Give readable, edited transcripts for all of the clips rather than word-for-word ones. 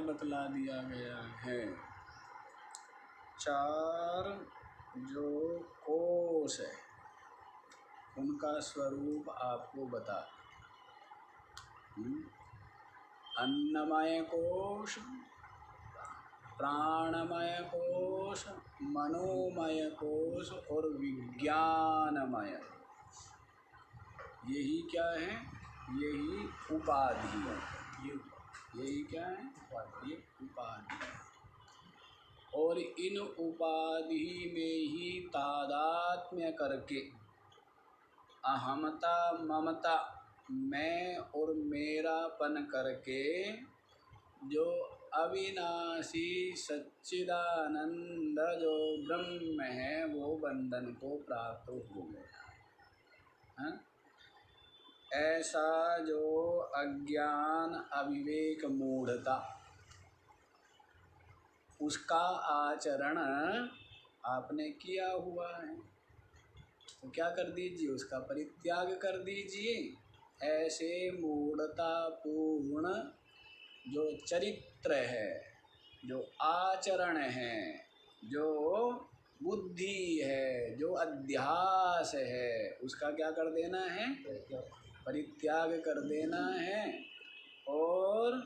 बतला दिया गया है। चार जो कोश है उनका स्वरूप आपको बता। अन्नमय कोश, प्राणमय कोश, मनोमय कोश और विज्ञानमय। यही क्या है? यही उपाधि है। यही क्या है? ये उपाधि है। और इन उपाधि में ही तादात्म्य करके अहमता ममता, मैं और मेरापन करके जो अविनाशी सच्चिदानंद जो ब्रह्म है वो बंधन को प्राप्त हो गया है। ऐसा जो अज्ञान अविवेक मूढ़ता उसका आचरण आपने किया हुआ है तो क्या कर दीजिए? उसका परित्याग कर दीजिए। ऐसे मूढ़ता पूर्ण जो चरित्र है, जो आचरण है, जो बुद्धि है, जो अध्यास है, उसका क्या कर देना है? परित्याग कर देना है। और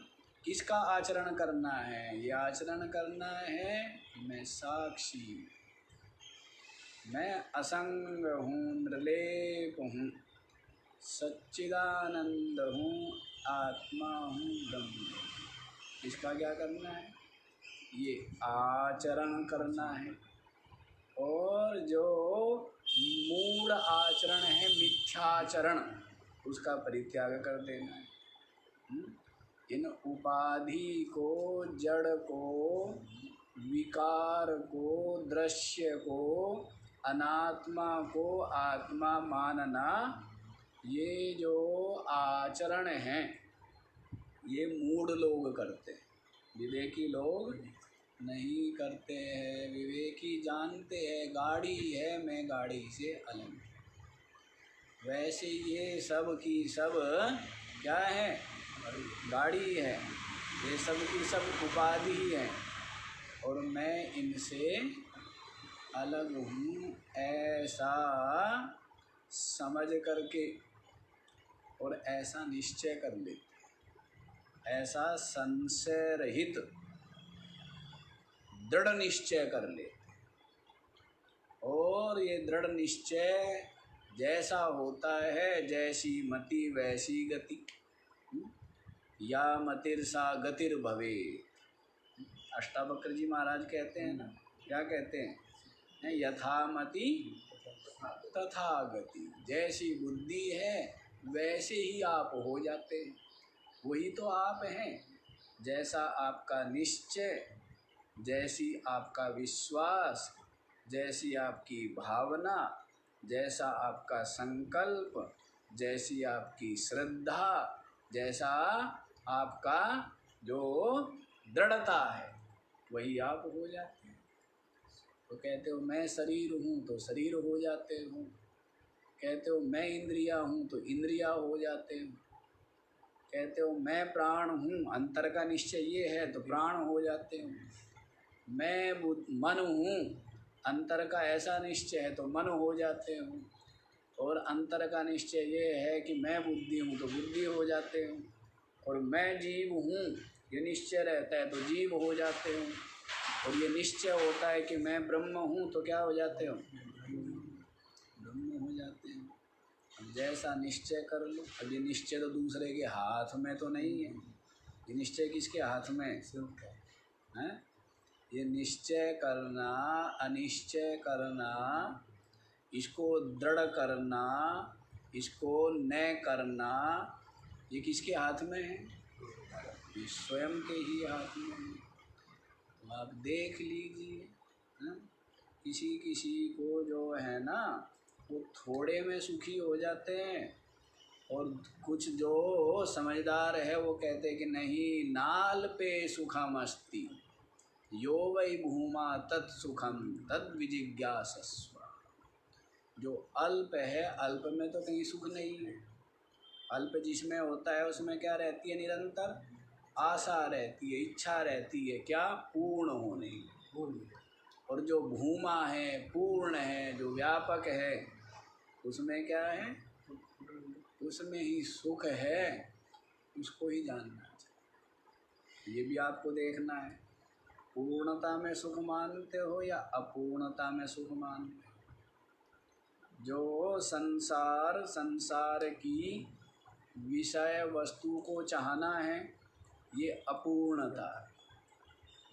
किसका आचरण करना है? ये आचरण करना है मैं साक्षी, मैं असंग हूँ, निर्लेप हूँ, सच्चिदानंद हूँ, आत्मा हूँ, ब्रह्म। इसका क्या करना है? ये आचरण करना है। और जो मूढ़ आचरण है, मिथ्याचरण, उसका परित्याग कर देना है। इन उपाधि को, जड़ को, विकार को, दृश्य को, अनात्मा को आत्मा मानना, ये जो आचरण हैं ये मूढ़ लोग करते हैं, विवेकी लोग नहीं करते हैं। विवेकी जानते हैं गाड़ी है, मैं गाड़ी से अलग। वैसे ये सब की सब क्या है? गाड़ी है। ये सब की सब उपाधि है और मैं इनसे अलग हूँ, ऐसा समझ करके और ऐसा निश्चय कर लेते, ऐसा संशय रहित दृढ़ निश्चय कर लेते। और ये दृढ़ निश्चय जैसा होता है, जैसी मति वैसी गति, या मतिर्सा गतिर भवेत्। अष्टावक्र जी महाराज कहते हैं ना, क्या कहते हैं? यथा मति तथा गति। जैसी बुद्धि है वैसे ही आप हो जाते हैं, वही तो आप हैं। जैसा आपका निश्चय, जैसी आपका विश्वास, जैसी आपकी भावना, जैसा आपका संकल्प, जैसी आपकी श्रद्धा, जैसा आपका जो दृढ़ता है, वही आप हो जाते हैं। तो कहते हो मैं शरीर हूँ तो शरीर हो जाते हो, कहते हो मैं इंद्रिया हूँ तो इंद्रिया हो जाते हो, कहते हो मैं प्राण हूँ, अंतर का निश्चय ये है तो प्राण हो जाते हो। मैं मन हूँ, अंतर का ऐसा निश्चय है तो मन हो जाते हो। और अंतर का निश्चय ये है कि मैं बुद्धि हूँ तो बुद्धि हो जाते हो। और मैं जीव हूँ ये निश्चय रहता है तो जीव हो जाते हो। और ये निश्चय होता है कि मैं ब्रह्म हूँ तो क्या हो जाते हो? ब्रह्म हो जाते हैं। अब जैसा निश्चय कर लो। अब ये निश्चय तो दूसरे के हाथ में तो नहीं है, ये निश्चय किसके हाथ में है? ये निश्चय करना, अनिश्चय करना, इसको दृढ़ करना, इसको न करना, ये किसके हाथ में है? ये स्वयं के ही हाथ में है। तो आप देख लीजिए, किसी किसी को जो है ना वो थोड़े में सुखी हो जाते हैं, और कुछ जो समझदार है वो कहते हैं कि नहीं, नाल पे सुखमस्ति यो वै भूमा तत्सुखम तद विजिज्ञासस्व। जो अल्प है, अल्प में तो कहीं सुख नहीं है। अल्प जिसमें होता है उसमें क्या रहती है? निरंतर आशा रहती है, इच्छा रहती है क्या, पूर्ण होने की। और जो भूमा है, पूर्ण है, जो व्यापक है, उसमें क्या है, उसमें ही सुख है, उसको ही जानना चाहिए। ये भी आपको देखना है, पूर्णता में सुख मानते हो या अपूर्णता में सुख मानते हो। जो संसार की विषय वस्तु को चाहना है, ये अपूर्णता है।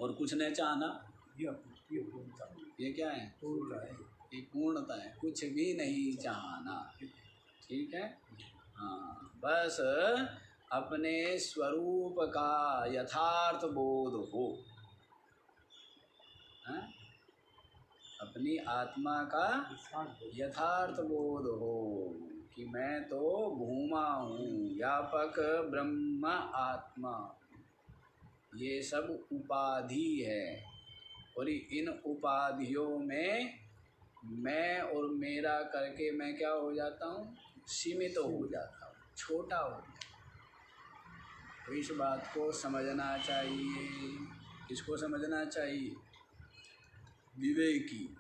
और कुछ नहीं चाहना, ये क्या है, ये पूर्णता है। कुछ भी नहीं चाहना, ठीक है। हाँ, बस अपने स्वरूप का यथार्थ बोध हो, है? अपनी आत्मा का यथार्थ बोध हो कि मैं तो भूमा हूँ, व्यापक ब्रह्म आत्मा। ये सब उपाधि है और इन उपाधियों में मैं और मेरा करके मैं क्या हो जाता हूँ, सीमित हो जाता हूँ, छोटा हो जाता हूँ। तो इस बात को समझना चाहिए। किसको समझना चाहिए, विवेकी,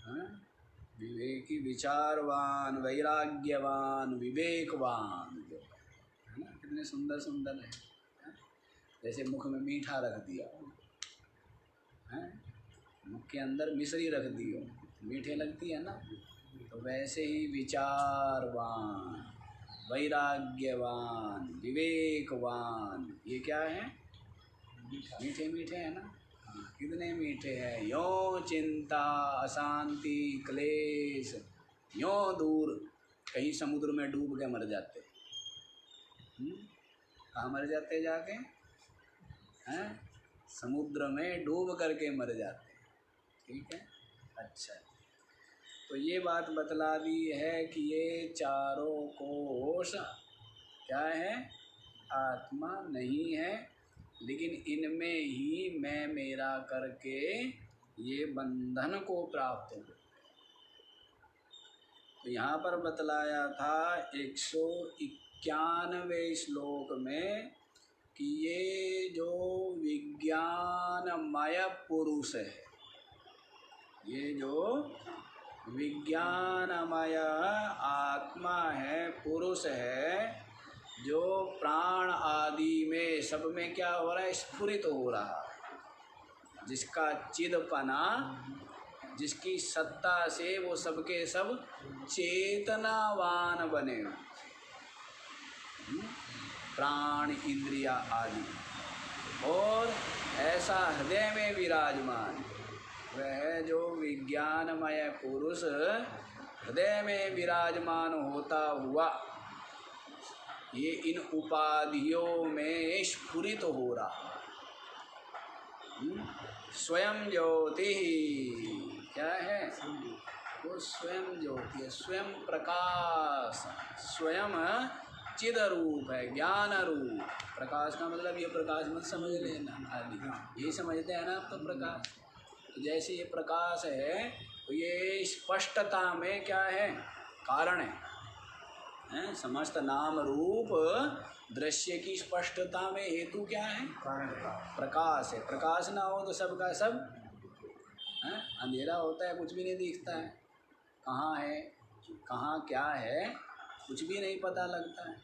हाँ? विवेकी, विचारवान, वैराग्यवान, विवेकवान जो है ना, कितने सुंदर सुंदर है। जैसे मुख में मीठा रख दिया है, मुख के अंदर मिश्री रख दी हो, मीठे लगती है ना, तो वैसे ही विचारवान, वैराग्यवान, विवेकवान, ये क्या है, मीठे मीठे है ना। हाँ, कितने मीठे हैं। यों चिंता, अशांति, क्लेश यों दूर। कहीं समुद्र में डूब के मर जाते, कहाँ मर जाते जाके हैं, समुद्र में डूब करके मर जाते, ठीक है। अच्छा, तो ये बात बतला दी है कि ये चारों कोश क्या है, आत्मा नहीं है, लेकिन इनमें ही मैं मेरा करके ये बंधन को प्राप्त हो। तो यहाँ पर बतलाया था 191 श्लोक में कि ये जो विज्ञानमय पुरुष है, ये जो विज्ञानमय आत्मा है, पुरुष है, जो प्राण आदि में सब में क्या हो रहा है, स्फुरित हो रहा है, जिसका चिदपना, जिसकी सत्ता से वो सबके सब चेतनावान बने, प्राण, इंद्रिया आदि, और ऐसा हृदय में विराजमान, वह जो विज्ञानमय पुरुष हृदय में विराजमान होता हुआ ये इन उपाधियों में स्फुरित हो रहा, स्वयं ज्योति, क्या है, वो स्वयं ज्योति है, स्वयं प्रकाश, स्वयं चिद रूप है, ज्ञान रूप। प्रकाश का मतलब ये प्रकाश मत समझ लेना, आदि ये समझते हैं ना आप, तो प्रकाश, तो जैसे ये प्रकाश है, तो ये स्पष्टता में क्या है, कारण है, हैं? समस्त नाम रूप दृश्य की स्पष्टता में हेतु क्या है, प्रकाश है। प्रकाश ना हो तो सब का सब हैं, अंधेरा होता है, कुछ भी नहीं दिखता है, कहाँ है, कहाँ क्या है, कुछ भी नहीं पता लगता है।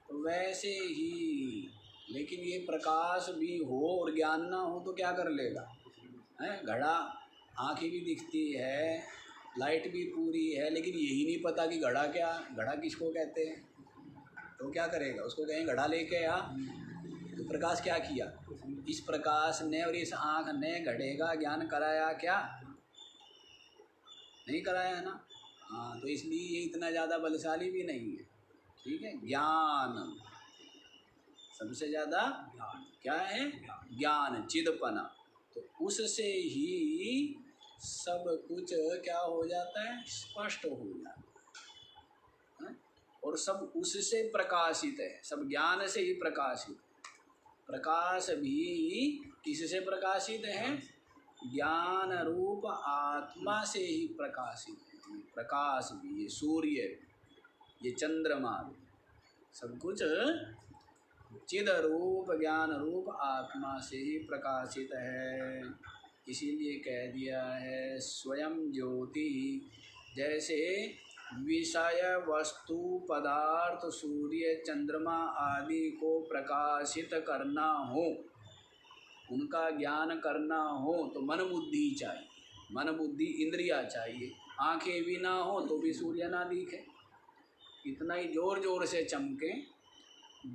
तो वैसे ही, लेकिन ये प्रकाश भी हो और ज्ञान ना हो तो क्या कर लेगा, हैं? घड़ा, आँखें भी दिखती है, लाइट भी पूरी है, लेकिन यही नहीं पता कि घड़ा क्या, घड़ा किसको कहते हैं, तो क्या करेगा, उसको कहें घड़ा लेके आ, तो प्रकाश क्या किया, इस प्रकाश ने और इस आँख ने घड़े का ज्ञान कराया क्या, नहीं कराया है ना। हाँ, तो इसलिए ये इतना ज़्यादा बलशाली भी नहीं है, ठीक है। ज्ञान सबसे ज़्यादा क्या है, ज्ञान, चिदपना, तो उससे ही सब कुछ क्या हो जाता है, स्पष्ट हो जाता है, और सब उससे प्रकाशित है, सब ज्ञान से ही प्रकाशित है। प्रकाश भी किससे प्रकाशित है, ज्ञान रूप आत्मा से ही प्रकाशित है। प्रकाश भी, ये सूर्य, ये चंद्रमा भी, सब कुछ चिद रूप ज्ञान रूप आत्मा से ही प्रकाशित है। इसीलिए कह दिया है स्वयं ज्योति। जैसे विषय वस्तु पदार्थ सूर्य चंद्रमा आदि को प्रकाशित करना हो, उनका ज्ञान करना हो तो मन बुद्धि चाहिए, मन बुद्धि इंद्रिया चाहिए। आंखें भी ना हो तो भी सूर्य ना दिखे, इतना ही जोर जोर से चमके,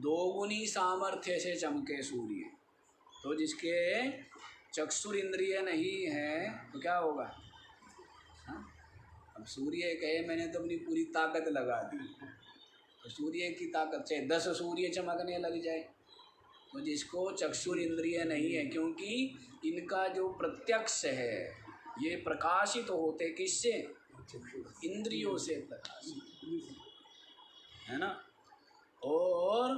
दोगुनी सामर्थ्य से चमके सूर्य, तो जिसके चक्षुर इंद्रिय नहीं है तो क्या होगा? हाँ? अब सूर्य कहे मैंने तो अपनी पूरी ताकत लगा दी, तो सूर्य की ताकत से 10 सूर्य चमकने लग जाए। तो जिसको चक्षुर इंद्रिय नहीं है, क्योंकि इनका जो प्रत्यक्ष है ये प्रकाशित होते किससे? इंद्रियों से प्रकाशित है ना। और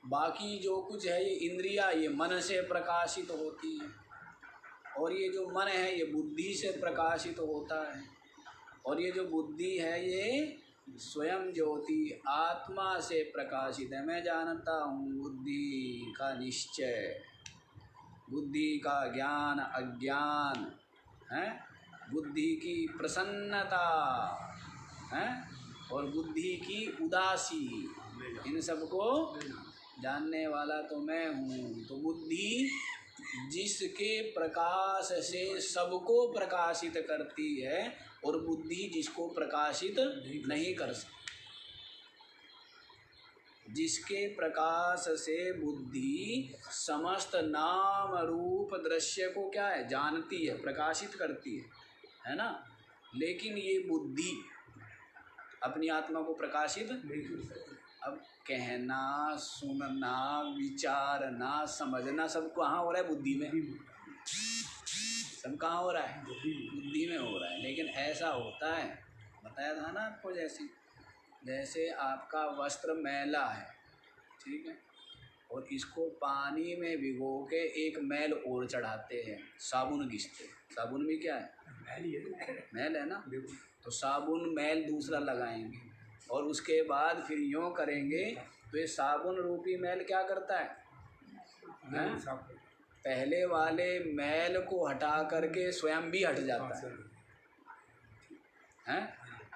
बाकी जो कुछ है ये इंद्रिया ये मन से प्रकाशित होती है, और ये जो मन है ये बुद्धि से प्रकाशित होता है, और ये जो बुद्धि है ये स्वयं ज्योति आत्मा से प्रकाशित है। मैं जानता हूँ बुद्धि का निश्चय, बुद्धि का ज्ञान अज्ञान है, बुद्धि की प्रसन्नता है, और बुद्धि की उदासी, इन सबको जानने वाला तो मैं हूँ। तो बुद्धि जिसके प्रकाश से सबको प्रकाशित करती है, और बुद्धि जिसको प्रकाशित नहीं कर सकती। जिसके प्रकाश से बुद्धि समस्त नाम रूप दृश्य को क्या है? जानती है, प्रकाशित करती है ना। लेकिन ये बुद्धि अपनी आत्मा को प्रकाशित नहीं कर सकती। अब कहना, सुनना, विचारना, समझना सब कहाँ हो रहा है? बुद्धि में। सब कहाँ हो रहा है? बुद्धि में हो रहा है। लेकिन ऐसा होता है, बताया था ना आपको, जैसे आपका वस्त्र मैला है, ठीक है, और इसको पानी में भिगो के एक मैल और चढ़ाते हैं, साबुन घिसते। साबुन भी क्या है? मैल है ना। तो साबुन मैल दूसरा लगाएंगे, और उसके बाद फिर यूँ करेंगे तो ये साबुन रूपी मैल क्या करता है? पहले वाले मैल को हटा करके स्वयं भी हट जाता है, हैं?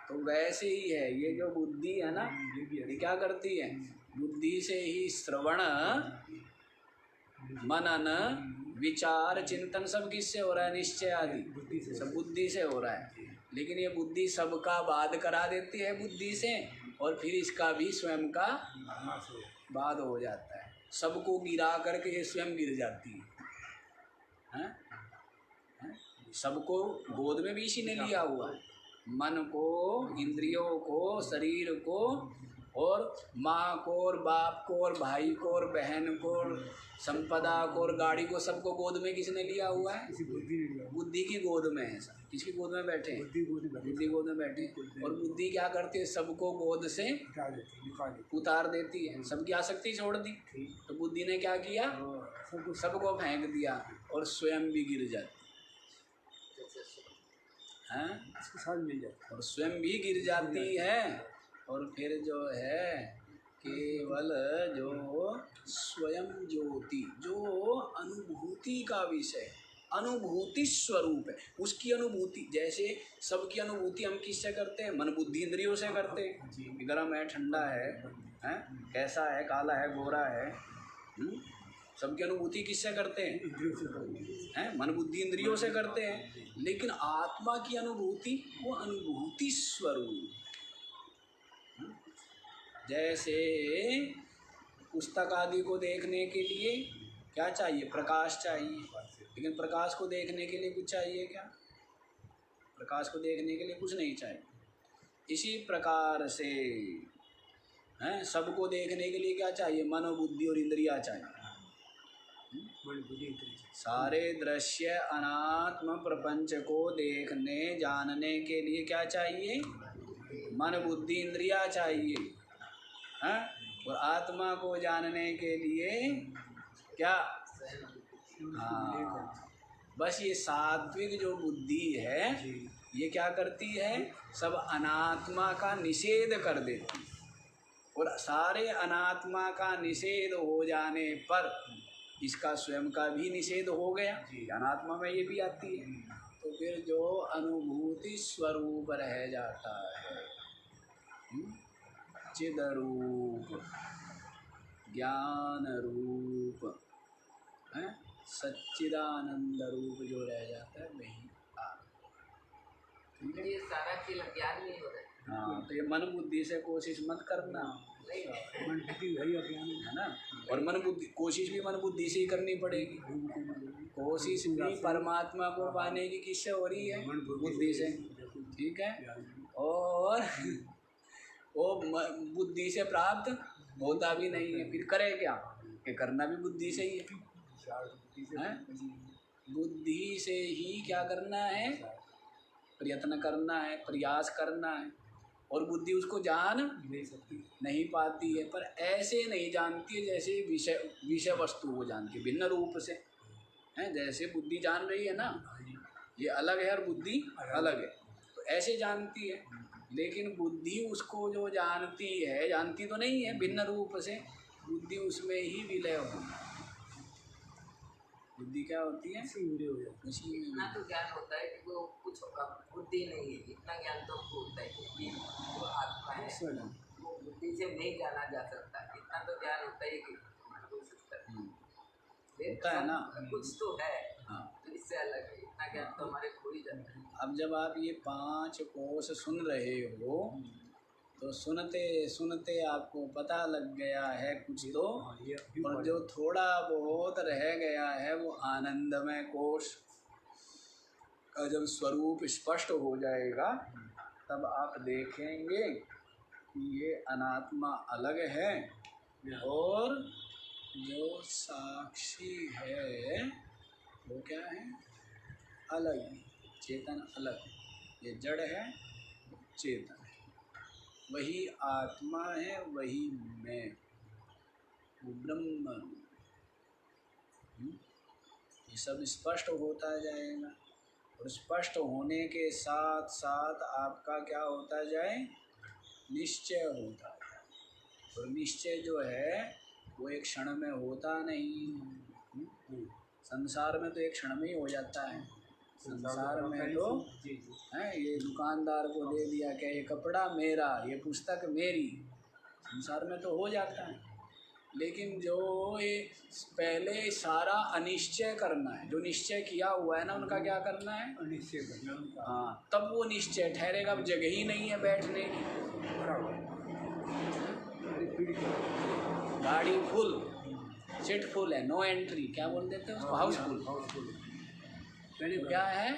तो वैसे ही है ये जो बुद्धि है ना, ये क्या करती है? बुद्धि से ही श्रवण, मनन, विचार, चिंतन सब किससे हो रहा है? निश्चय आदि सब बुद्धि से हो रहा है। लेकिन ये बुद्धि सबका बाद करा देती है बुद्धि से, और फिर इसका भी स्वयं का बाद हो जाता है। सबको गिरा करके ये स्वयं गिर जाती है। सबको गोद में भी इसी ने लिया हुआ है, मन को, इंद्रियों को, शरीर को, और माँ को, और बाप को, और भाई को, और बहन को, और संपदा को, और गाड़ी को, सबको गोद में किसने लिया हुआ है? बुद्धि की गोद में है सब। किसकी गोद में बैठे? बुद्धि गोद में बैठे। और बुद्धि क्या करती है? सबको गोद से उतार देती है, सबकी आसक्ति छोड़ दी। तो बुद्धि ने क्या किया? सबको फेंक दिया, और स्वयं भी गिर जाती है, और स्वयं भी गिर जाती है। और फिर जो है केवल जो स्वयं ज्योति, जो अनुभूति का विषय, अनुभूति स्वरूप है, उसकी अनुभूति। जैसे सबकी अनुभूति हम किससे करते हैं? मन बुद्धि इंद्रियों से करते हैं। गर्म है, ठंडा है, कैसा है, काला है, गोरा है, सबकी अनुभूति किससे करते हैं? हैं? मन बुद्धि इंद्रियों से करते हैं। लेकिन आत्मा की अनुभूति वो अनुभूति स्वरूप। जैसे पुस्तक आदि को देखने के लिए क्या चाहिए? प्रकाश चाहिए। लेकिन प्रकाश को देखने के लिए कुछ चाहिए क्या? प्रकाश को देखने के लिए कुछ नहीं चाहिए। इसी प्रकार से हैं, सबको देखने के लिए क्या चाहिए? मन, बुद्धि और इंद्रिया चाहिए। सारे दृश्य अनात्म प्रपंच को देखने जानने के लिए क्या चाहिए? मन, बुद्धि, इंद्रिया चाहिए। हाँ? और आत्मा को जानने के लिए क्या? हाँ, बस ये सात्विक जो बुद्धि है ये क्या करती है? सब अनात्मा का निषेध कर देती है, और सारे अनात्मा का निषेध हो जाने पर इसका स्वयं का भी निषेध हो गया, अनात्मा में ये भी आती है। तो फिर जो अनुभूति स्वरूप रह जाता है, चिदरूप ज्ञान रूप है, सच्चिदानंद रूप जो रह जाता है वही आत्मा। ये सारा खेल ज्ञान नहीं हो रहा है। हाँ, तो ये मन बुद्धि से कोशिश मत करना, मन बुद्धि वही अज्ञान है ना। और मन बुद्धि कोशिश भी मन बुद्धि से ही करनी पड़ेगी। कोशिश भी परमात्मा को पाने की किससे हो रही है? बुद्धि से, ठीक है। और वो बुद्धि से प्राप्त होता भी नहीं है, फिर करे क्या? कि करना भी बुद्धि से ही है। बुद्धि से ही क्या करना है? प्रयत्न करना है, प्रयास करना है। और बुद्धि उसको जान नहीं पाती है, पर ऐसे नहीं जानती है जैसे विषय वस्तु को जानती है, भिन्न रूप से है। जैसे बुद्धि जान रही है ना, ये अलग है और बुद्धि अलग है, तो ऐसे जानती है। लेकिन बुद्धि उसको जो जानती है, जानती तो नहीं है भिन्न रूप से, बुद्धि उसमें ही विलय होती है। बुद्धि क्या होती है? इतना तो ज्ञान होता है कि वो कुछ बुद्धि नहीं है, इतना ज्ञान तो हमको होता है कि वो आत्मा है, वो बुद्धि से नहीं जाना जा सकता। इतना तो ज्ञान होता है कि होता है ना, कुछ तो है। हाँ, तो इससे अलग है, इतना ज्ञान तो हमारे खो ही जाता है। अब जब आप ये 5 कोश सुन रहे हो, तो सुनते सुनते आपको पता लग गया है कुछ तो, और जो थोड़ा बहुत रह गया है वो आनंदमय कोश का जब स्वरूप स्पष्ट हो जाएगा, तब आप देखेंगे कि ये अनात्मा अलग है और जो साक्षी है वो क्या है? अलग है, चेतन अलग है। ये जड़ है, चेतन है, वही आत्मा है, वही मैं, वो ब्रह्म। ये सब स्पष्ट होता जाएगा, और स्पष्ट होने के साथ साथ आपका क्या होता जाए? निश्चय होता है। और निश्चय जो है वो एक क्षण में होता नहीं। संसार में तो एक क्षण में ही हो जाता है। संसार में तो है, ये दुकानदार को दे दिया क्या ये कपड़ा मेरा, ये पुस्तक मेरी, संसार में तो हो जाता है। लेकिन जो ये पहले सारा अनिश्चय करना है, जो निश्चय किया हुआ है ना, उनका क्या करना है? अनिश्चय करना। हाँ, तब वो निश्चय ठहरेगा। अब जगह ही नहीं है बैठने की, गाड़ी फुल, सीट फुल है, नो एंट्री, क्या बोल देते हैं उसको? हाउसफुल। क्या है?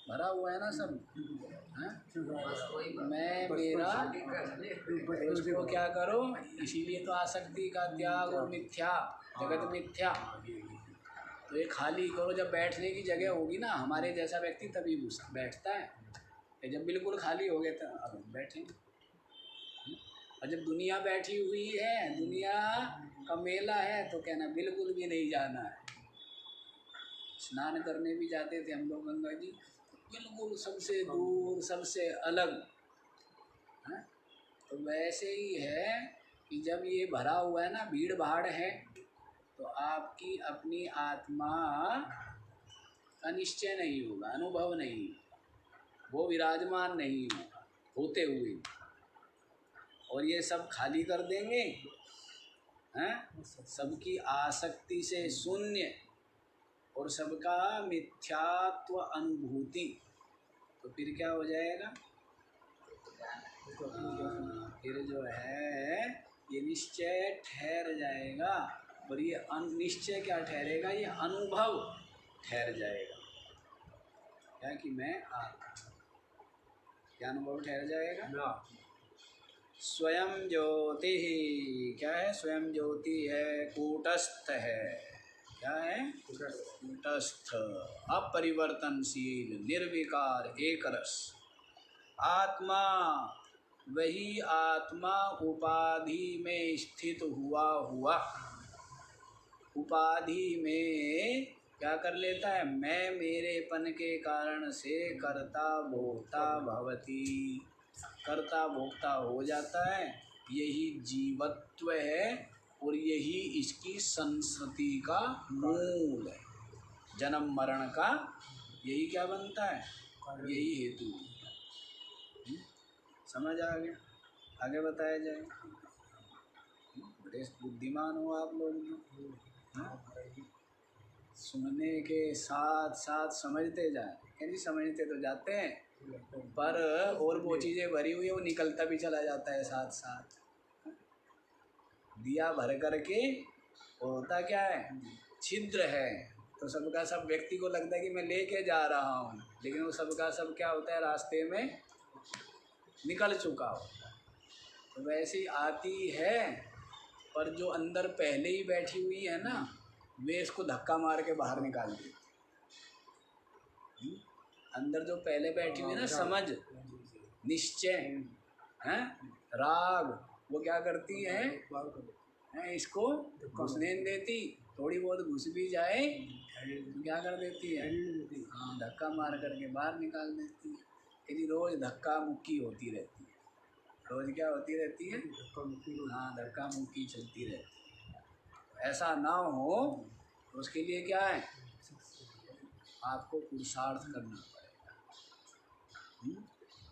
भरा हुआ है ना सब, है? मैं मेरा, उसको क्या करो? इसीलिए तो आसक्ति का त्याग और मिथ्या, जगत मिथ्या। तो ये खाली करो, जब बैठने की जगह होगी ना, हमारे जैसा व्यक्ति तभी बैठता है। जब बिल्कुल खाली हो गया तो अब बैठेंगे। और जब दुनिया बैठी हुई है, दुनिया का मेला है, तो कहना बिल्कुल भी नहीं जाना है। स्नान करने भी जाते थे हम लोग गंगा जी, बिल्कुल सबसे दूर, सबसे अलग है। तो वैसे ही है कि जब ये भरा हुआ है ना, भीड़ भाड़ है, तो आपकी अपनी आत्मा का निश्चय नहीं होगा, अनुभव नहीं, वो विराजमान नहीं होगा होते हुए। और ये सब खाली कर देंगे हैं, सबकी आसक्ति से शून्य और सबका मिथ्यात्व अनुभूति, तो फिर क्या हो जाएगा? फिर जो है ये निश्चय ठहर जाएगा। और ये निश्चय क्या ठहरेगा? ये अनुभव ठहर जाएगा, क्या कि मैं आत्मा। क्या अनुभव ठहर जाएगा? स्वयं ज्योति ही क्या है? स्वयं ज्योति है, कूटस्थ है। क्या है? कूटस्थ, अपरिवर्तनशील, निर्विकार, एक रस आत्मा। वही आत्मा उपाधि में स्थित हुआ उपाधि में क्या कर लेता है? मैं मेरेपन के कारण से कर्ता भोक्ता भवति, कर्ता भोक्ता हो जाता है। यही जीवत्व है और यही इसकी संस्कृति का मूल है। जन्म मरण का यही क्या बनता है, यही हेतु। समझ आ गया? आगे बताया जाए। बड़े बुद्धिमान हो आप लोग, सुनने के साथ साथ समझते जाए। यानी समझते तो जाते हैं, पर और वो चीज़ें भरी हुई है वो निकलता भी चला जाता है साथ साथ। दिया भर करके होता क्या है, छिद्र है, तो सबका सब व्यक्ति को लगता है कि मैं लेके जा रहा हूँ, लेकिन वो सबका सब क्या होता है, रास्ते में निकल चुका होता है। तो वैसी आती है, पर जो अंदर पहले ही बैठी हुई है ना, वे इसको धक्का मार के बाहर निकाल देती। अंदर जो पहले बैठी हुई है ना, समझ, निश्चय है, राग, वो क्या करती है, इसको घुसने नहीं देती। थोड़ी बहुत घुस भी जाए तो क्या कर देती है, हाँ, धक्का मार करके बाहर निकाल देती है। यदि रोज धक्का मुक्की होती रहती है, रोज क्या होती रहती है, हाँ, धक्का मुक्की चलती रहती है। ऐसा ना हो तो उसके लिए क्या है, आपको पुरुषार्थ करना पड़ेगा।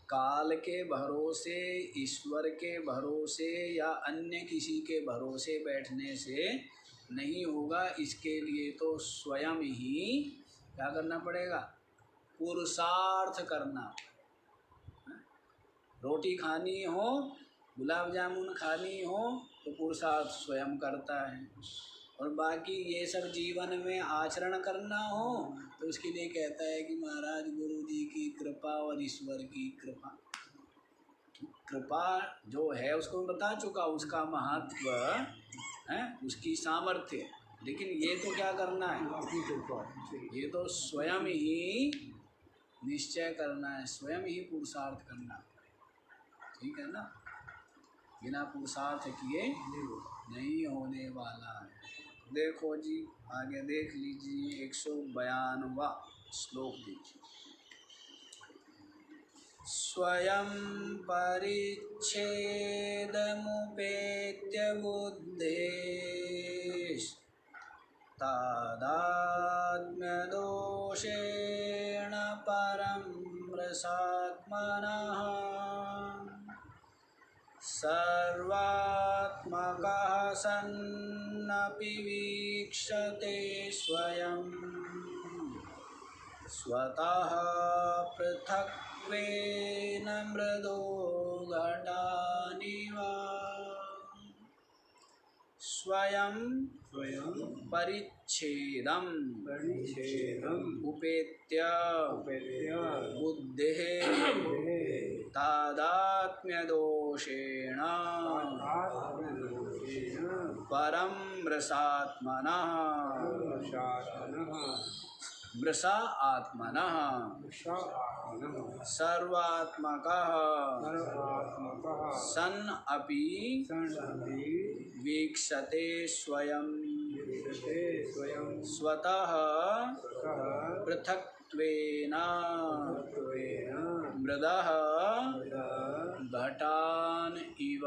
काल के भरोसे, ईश्वर के भरोसे या अन्य किसी के भरोसे बैठने से नहीं होगा। इसके लिए तो स्वयं ही क्या करना पड़ेगा, पुरुषार्थ करना पड़ेगा। रोटी खानी हो, गुलाब जामुन खानी हो, तो पुरुषार्थ स्वयं करता है। और बाकी ये सब जीवन में आचरण करना हो तो उसके लिए कहता है कि महाराज गुरु जी की कृपा और ईश्वर की कृपा। कृपा जो है उसको मैं बता चुका, उसका महत्व है, उसकी सामर्थ्य। लेकिन ये तो क्या करना है, ये तो स्वयं ही निश्चय करना है, स्वयं ही पुरुषार्थ करना है। ठीक है ना? बिना पुरुषार्थ किए नहीं होने वाला है। देखो जी, आगे देख लीजिए 192वां श्लोक देखिए। स्वयं परिच्छेदमुपेत्य बुद्धेः तादात्म्यदोषेण परं रसात्मनः सर्वात्मकः सन्नपि वीक्षते स्वयं स्वतः पृथक्त्वेन मृदो घटानिव। स्वयं परिच्छेदम् उपेत्य बुद्धेः तादात्म्यदोषेण परं रसात्मनः मृषा आत्मनः सर्वात्मकः सन् अपि वीक्षते स्वयं स्वतः पृथक्त्वेन मृदः घटान् इव।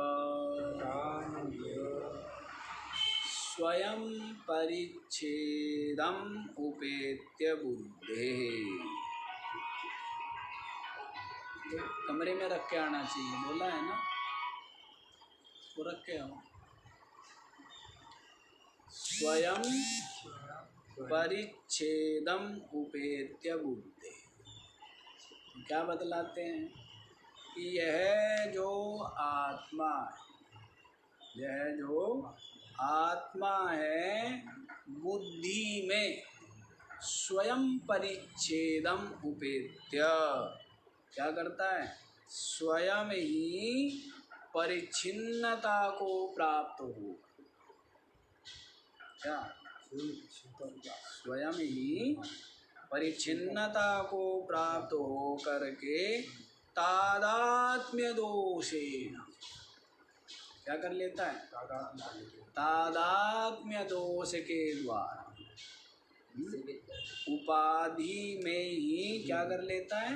स्वयं परिच्छेदम् उपेत्य बुद्धेः। कमरे में रख के आना चाहिए, बोला है ना, वो रख के आओ। स्वयं परिच्छेदम् उपेत्य बुद्धेः। क्या बतलाते हैं कि यह जो आत्मा है, यह जो आत्मा है, बुद्धि में स्वयं परिच्छेदम उपेत्य क्या करता है, स्वयं ही परिच्छिन्नता को प्राप्त हो। क्या? स्वयं ही परिच्छिन्नता को प्राप्त हो करके तादात्म्य दोषेण क्या कर लेता है, तादात्म्य दोष के द्वारा उपाधि में ही क्या कर लेता है,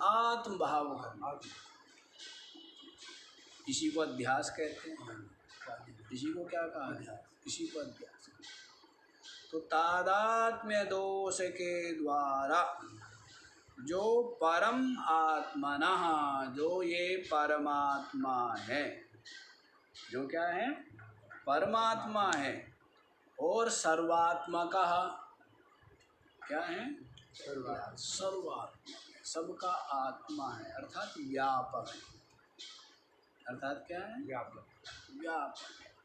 आत्मभाव करना। इसी को अध्यास कहते हैं। इसी को क्या कहा है? इसी को अध्यास। तो तादात्म्य दोष के द्वारा जो परम आत्मनः, जो ये परमात्मा है, जो क्या है? परमात्मा है, और सर्वात्मकः क्या है? सर्वात्मा, सबका आत्मा है, अर्थात व्यापक है। अर्थात क्या है? व्यापक।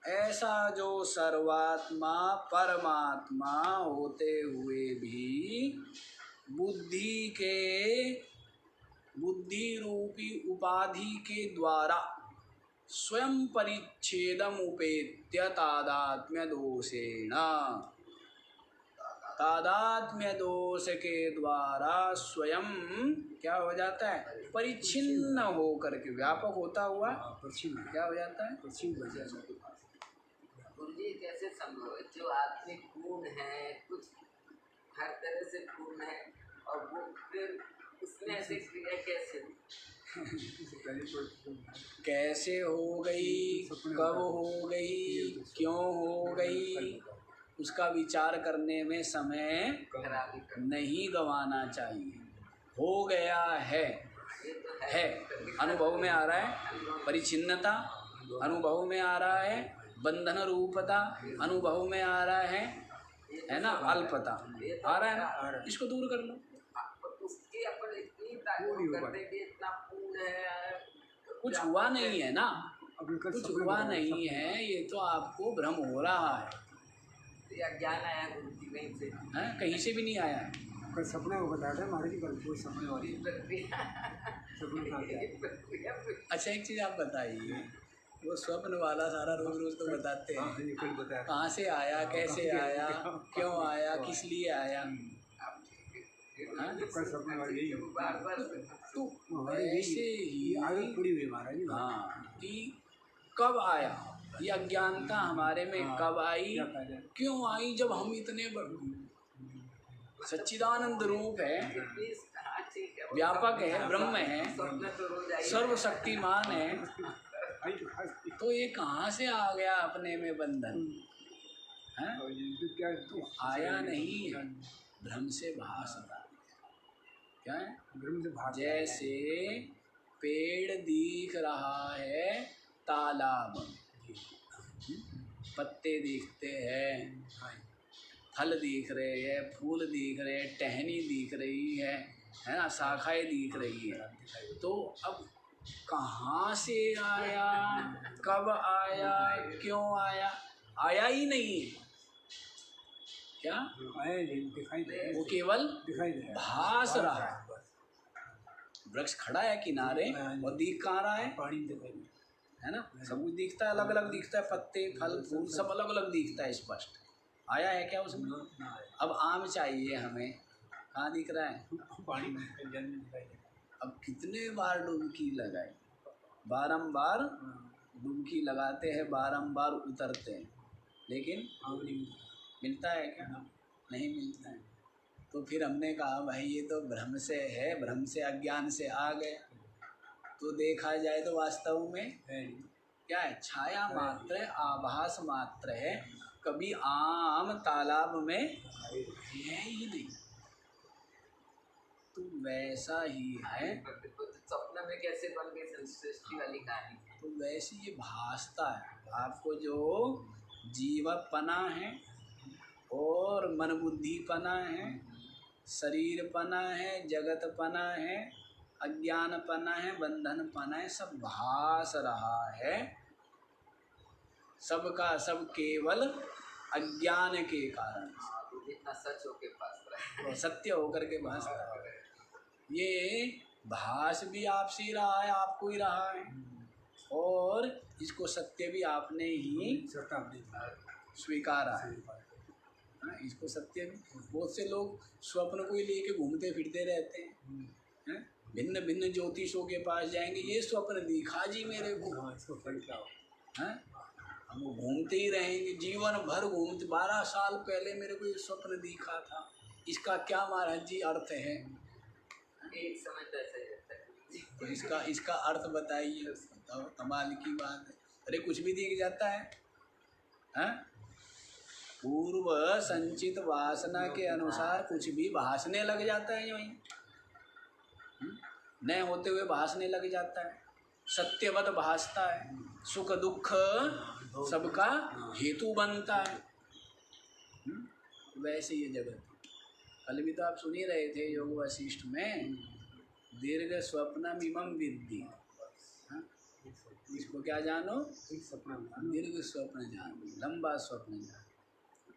ऐसा जो सर्वात्मा परमात्मा होते हुए भी बुद्धि रूपी उपाधि के द्वारा स्वयं परिच्छेदम उपेत्य तादात्म्य दोषेण, तादात्म्य दोष के द्वारा स्वयं क्या हो जाता है? परिच्छिन्न हो करके, व्यापक होता हुआ क्या हो जाता है? गुरुजी कैसे संभव है? जो आत्मिक पूर्ण है, कुछ हर तरह से पूर्ण है, और वो फिर उसमें ऐसी क्रिया कैसे हो गई, कब हो गई, क्यों हो गई, उसका विचार करने में समय नहीं गंवाना चाहिए। हो गया है अनुभव में आ रहा है, परिच्छिन्नता अनुभव में आ रहा है, बंधन रूपता अनुभव में आ रहा है ना, अल्पता आ रहा है ना, इसको दूर कर लो। उसकी अपन इतनी तारीफ करते कि इतना पूर्ण है, कुछ हुआ नहीं है ना, कुछ हुआ नहीं है, ये तो आपको भ्रम हो रहा है। या ज्ञान आया गुरु जी कहीं से? हैं? कहीं से भी नहीं आया है। कल सपने को बताया था महाराज जी, कल कोई सपने वाली अच्छा एक चीज़ आप बताइए, वो स्वप्न वाला सारा रोज रोज तो बताते हैं, कहाँ से आया, कैसे आया, क्यों आया, किस लिए आया? कल सपने वाली तो ऐसे ही आदत पड़ी हुई महाराज जी। हाँ, कि कब आया, ये अज्ञानता हमारे में कब आई, क्यों आई? जब हम इतने सच्चिदानंद रूप है, व्यापक है, ब्रह्म है, सर्वशक्तिमान है, तो ये कहाँ से आ गया अपने में बंधन? है? तो आया नहीं है, भ्रम से भास रहा। क्या है? भ्रम से भाग जैसे पेड़ दिख रहा है तालाब में, पत्ते दिखते हैं, फल दिख रहे हैं, फूल दिख रहे हैं, टहनी दिख रही है ना, शाखाएं दिख रही है। तो अब कहाँ से आया, कब आया, क्यों आया? आया ही नहीं है। क्या आया नहीं, दिखाई दे, वो केवल दिखाई दे भास रहा है। वृक्ष खड़ा है किनारे और दिख कहाँ रहा है? पानी दिखाई दे, है ना, सब कुछ दिखता है, अलग अलग दिखता है, पत्ते फल फूल सब अलग अलग दिखता है स्पष्ट। आया है क्या उसमें? अब आम चाहिए हमें, कहाँ दिख रहा है? पानी में जल में दिखाई दे। अब कितने बार डुबकी लगाए, बारंबार डुबकी लगाते हैं, बारंबार उतरते हैं, लेकिन मिलता है क्या? नहीं मिलता है। तो फिर हमने कहा भाई ये तो भ्रम से है, भ्रम से अज्ञान से आ गए। तो देखा जाए तो वास्तव में क्या है? छाया मात्र है, आभास मात्र है। कभी आम तालाब में है ही नहीं। तो वैसा ही है, सपना में कैसे बन गई सृष्टि वाली कहानी? तो वैसे ये भासता है आपको, जो जीवपना है और मन बुद्धिपना है, शरीरपना है, जगतपना है, अज्ञानपना है, बंधनपना है, सब भास रहा है। सबका सब केवल अज्ञान के कारण, इतना सच होके पास रहा है, सत्य होकर के भास रहा है। ये भास भी आपसे ही रहा है, आपको ही रहा है, और इसको सत्य भी आपने ही स्वीकारा है। इसको सत्य भी, बहुत से लोग स्वप्न को ही लेके घूमते फिरते रहते हैं, भिन्न भिन्न ज्योतिषों के पास जाएंगे, ये स्वप्न दिखा जी मेरे को, हैं? हम वो घूमते ही रहेंगे, जीवन भर घूमते। 12 साल पहले मेरे को ये स्वप्न दिखा था, इसका क्या महाराज जी अर्थ है? एक समय तो ऐसा ही रहता है। तो इसका अर्थ बताइए। बताओ, कमाल की बात है। अरे कुछ भी दिख जाता है, हाँ? पूर्व संचित वासना के अनुसार कुछ भी भासने लग जाता है वहीं, न होते हुए भासने लग जाता है, सत्यवत भासता है, सुख दुख सबका हेतु बनता है। वैसे ये जगत, कल भी तो आप सुन ही रहे थे योग वशिष्ठ में, दीर्घ स्वप्नमिमं विद्धि, हाँ? इसको क्या जानो? दीर्घ स्वप्न जानो, लंबा स्वप्न जानो।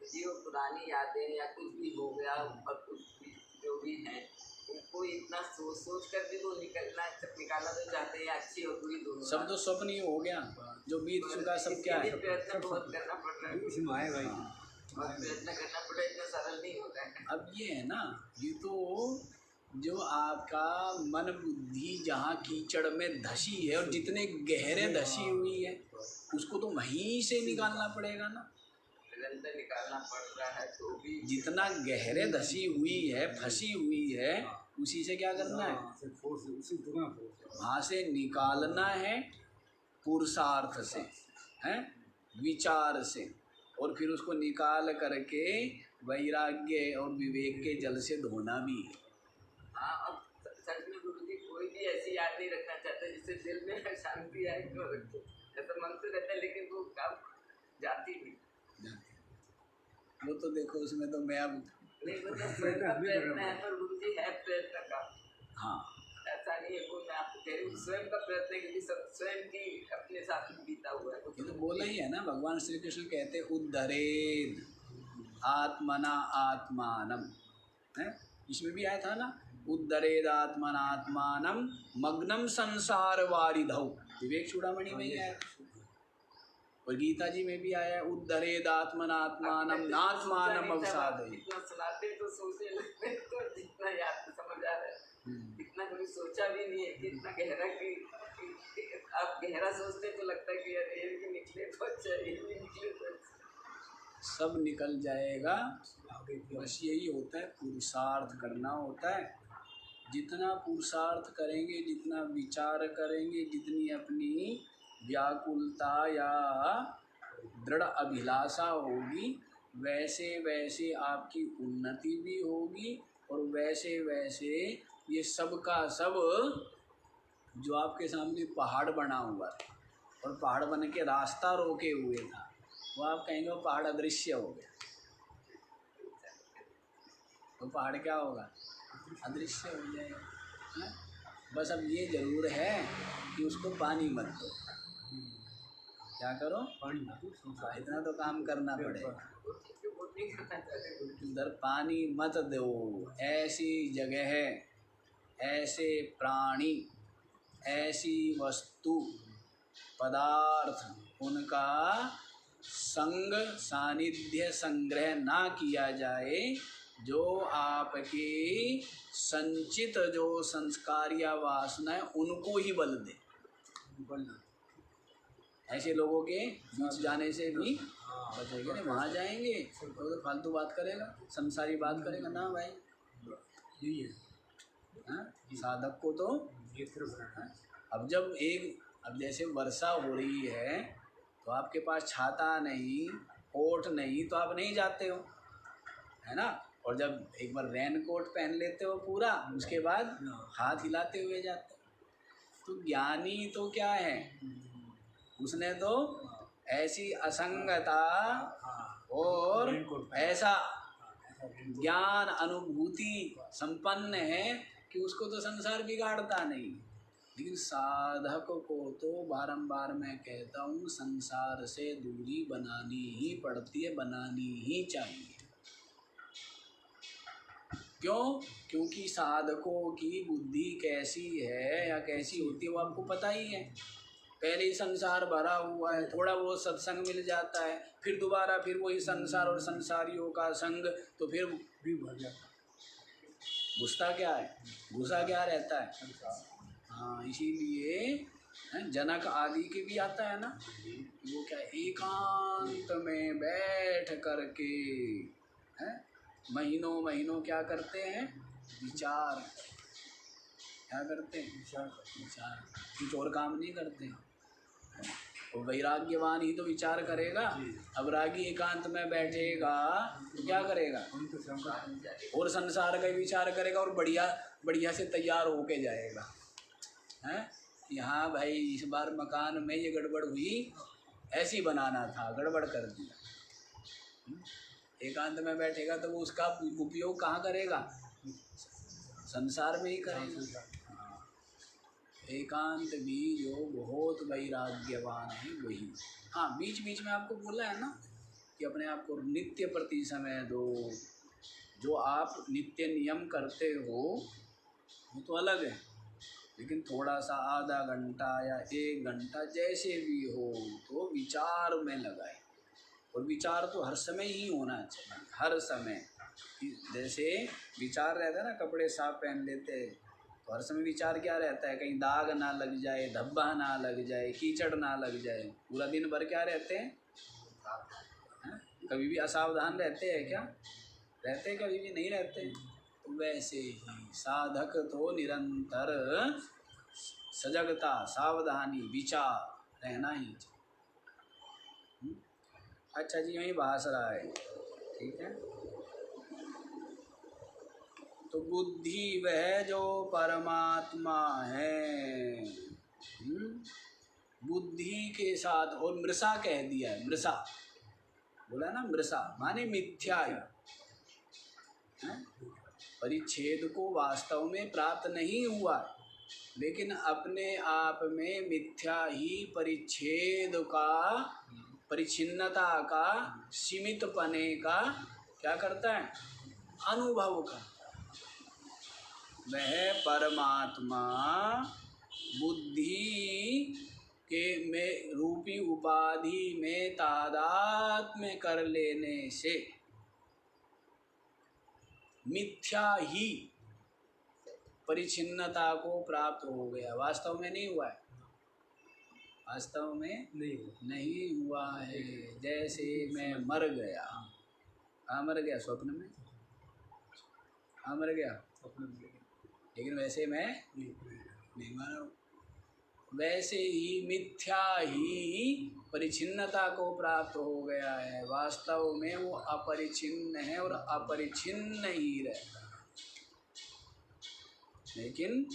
जो पुरानी यादें या कुछ भी हो गया और कुछ भी जो भी है, उनको इतना सोच सोच कर भी वो निकालना तो चाहते हैं, अच्छी और बुरी दोनों। सब तो स्वप्न ही हो गया, जो बीत चुका सब क्या है? प्रयत्न बहुत करना पड़ रहा है, इसमें आए भाई। बहुत प्रयत्न करना पड़ा, इतना सरल नहीं होता है। अब ये है ना, ये तो जो आपका मन बुद्धि जहाँ कीचड़ में धसी है और जितने गहरे धसी हुई है, उसको तो वहीं से निकालना पड़ेगा ना। निरंतर निकालना पड़ रहा है तो भी जितना गहरे धसी हुई है, फंसी हुई है, उसी से क्या करना है? वहाँ से निकालना है, पुरुषार्थ से, हैं, विचार से, और फिर उसको निकाल करके वैराग्य और विवेक के जल से धोना भी है। हाँ, अब सच में गुरु जी कोई भी ऐसी याद नहीं रखना चाहता जिससे दिल में शांति आए, तो ऐसा मन से रहता है, लेकिन वो काम जाती नहीं। वो तो देखो, उसमें तो मैं अब नहीं, मतलब स्वयं का प्रयत्न है, पर गुरु जी है प्रयत्न का। हाँ, ऐसा नहीं है, वो मैं आपको कह रही हूँ, स्वयं का प्रयत्न है, क्योंकि सब स्वयं की अपने साथ में बीता हुआ है। ये तो बोला ही है ना, भगवान श्री कृष्ण कहते उद्धरेद आत्मना आत्मानम, है? इसमें भी आया था ना, उद्धरेद आत्मनात्मानम मग्नम संसार वारिधौ, विवेक चूड़ामणि में ही आया था। और गीता जी में भी आया, उद्धरेद आत्मनात्मानम नात्मानम अवसादय। इतना सुनाते तो सोचने लगते तो जितना याद समझ आ रहा है, इतना कभी सोचा भी नहीं है कि इतना गहरा कि आप गहरा सोचते तो लगता है कि यार ये भी निकले तो अच्छा, ये भी निकले तो अच्छा। सब निकल जाएगा। बस यही होता है, पुरुषार्थ करना होता है। जितना पुरुषार्थ करेंगे, जितना विचार करेंगे, जितनी अपनी व्याकुलता या दृढ़ अभिलाषा होगी, वैसे वैसे आपकी उन्नति भी होगी, और वैसे वैसे ये सब का सब जो आपके सामने पहाड़ बना हुआ है और पहाड़ बन के रास्ता रोके हुए था, वो आप कहेंगे वो पहाड़ अदृश्य हो गया। तो पहाड़ क्या होगा? अदृश्य हो जाएगा, है? बस अब ये ज़रूर है कि उसको पानी मत दो। क्या करो? पानी इतना तो काम करना पड़ेगा। वो नहीं करना चाहते गुरु जी। उधर पानी मत दो। ऐसी जगह है, ऐसे प्राणी, ऐसी वस्तु पदार्थ, उनका संग सानिध्य संग्रह ना किया जाए जो आपके संचित जो संस्कार या वासना है उनको ही बल दे। ऐसे लोगों के बीच जाने से भी बचेगा नहीं। वहाँ जाएंगे तो फालतू बात करेगा, संसारी बात करेगा ना भाई। यही है। हाँ, साधक को तो हाँ? अब जैसे वर्षा हो रही है तो आपके पास छाता नहीं, कोट नहीं, तो आप नहीं जाते हो, है ना। और जब एक बार रेन कोट पहन लेते हो पूरा, उसके बाद हाथ हिलाते हुए जाते हो। तो ज्ञानी तो क्या है, उसने तो ऐसी असंगता और ऐसा ज्ञान अनुभूति संपन्न है कि उसको तो संसार बिगाड़ता नहीं। लेकिन साधक को तो बारंबार मैं कहता हूँ, संसार से दूरी बनानी ही पड़ती है, बनानी ही चाहिए। क्यों? क्योंकि साधकों की बुद्धि कैसी है या कैसी होती है वो आपको पता ही है। पहले ही संसार भरा हुआ है, थोड़ा बहुत सत्संग मिल जाता है, फिर दोबारा फिर वही संसार और संसारियों का संग, तो फिर भी भर जाता घुसता क्या है, घुसा क्या रहता है। हाँ, इसीलिए जनक आदि के भी आता है ना, वो क्या एकांत में बैठ करके महीनों महीनों क्या करते हैं, विचार। क्या करते हैं? विचार विचार, कुछ और काम नहीं करते। तो वैराग्यवान ही तो विचार करेगा। अब रागी एकांत में बैठेगा तो क्या करेगा? हम तो शंकर और संसार का ही विचार करेगा और बढ़िया बढ़िया से तैयार होके जाएगा। हैं कि हाँ भाई इस बार मकान में ये गड़बड़ हुई, ऐसी बनाना था, गड़बड़ कर दिया। एकांत में बैठेगा तो वो उसका उपयोग कहाँ करेगा? संसार में ही करेगा। एकांत भी जो बहुत वैराग्यवान है वही। हाँ, बीच बीच में आपको बोला है ना कि अपने आप को नित्य प्रति समय दो। जो आप नित्य नियम करते हो वो तो अलग है, लेकिन थोड़ा सा आधा घंटा या 1 घंटा जैसे भी हो तो विचार में लगाए। और विचार तो हर समय ही होना चाहिए, हर समय। जैसे विचार रहता है ना, कपड़े साफ पहन लेते हैं तो हर समय विचार क्या रहता है? कहीं दाग ना लग जाए, धब्बा ना लग जाए, कीचड़ ना लग जाए। पूरा दिन भर क्या रहते हैं? कभी भी असावधान रहते हैं क्या? रहते हैं? कभी भी नहीं रहते। तो वैसे ही साधक तो निरंतर सजगता, सावधानी, विचार रहना ही चाहिए। अच्छा जी, यही भाष रहा है, ठीक है। तो बुद्धि वह जो परमात्मा है, बुद्धि के साथ, और मृषा कह दिया है। मृषा बोला ना, मृषा माने मिथ्या ही। परिच्छेद को वास्तव में प्राप्त नहीं हुआ, लेकिन अपने आप में मिथ्या ही परिच्छेद का, परिच्छिन्नता का, सीमित पने का क्या करता है? अनुभव करता है। वह परमात्मा बुद्धि के में रूपी उपाधि में तादात्म्य कर लेने से मिथ्या ही परिच्छिन्नता को प्राप्त हो गया। वास्तव में नहीं हुआ है, वास्तव में नहीं हुआ है। जैसे मैं मर गया, कहाँ मर गया? स्वप्न में। कहाँ मर गया? लेकिन वैसे मैं नहीं मरा हूँ। वैसे ही मिथ्या ही परिच्छिन्नता को प्राप्त हो गया है। वास्तव में वो अपरिच्छिन्न है और अपरिच्छिन्न ही रहता है, लेकिन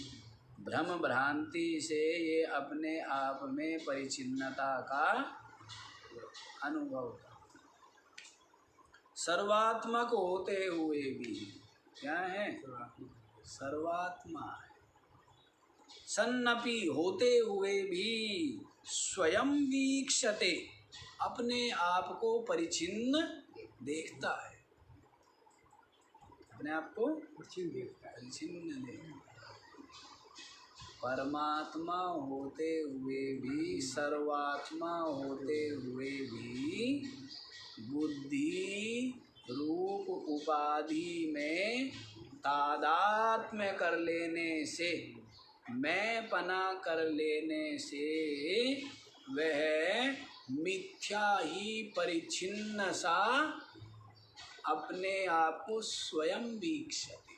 भ्रम भ्रांति से ये अपने आप में परिच्छिन्नता का अनुभव। सर्वात्मक होते हुए भी क्या है? सर्वात्मा है। सन्नपि होते हुए भी स्वयं वीक्षते, अपने आप को परिच्छिन्न देखता है। अपने आप को परिच्छिन्न देखता। परमात्मा होते हुए भी, सर्वात्मा होते हुए भी बुद्धि रूप उपाधि में तादात्म्य कर लेने से, मैं पना कर लेने से वह मिथ्या ही परिच्छिन्न सा अपने आप को स्वयं वीक्षते,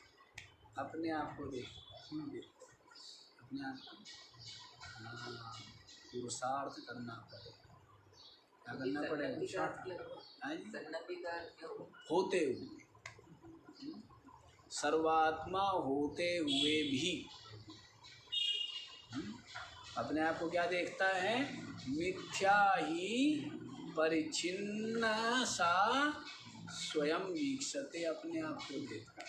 अपने आप को देखता, अपने आप को। पुरुषार्थ करना पड़ेगा। क्या करना पड़ेगा? होते हुए, सर्वात्मा होते हुए भी अपने आप को क्या देखता है? मिथ्या ही परिच्छिन्न सा स्वयं वीक्षते, अपने आप को देखता है,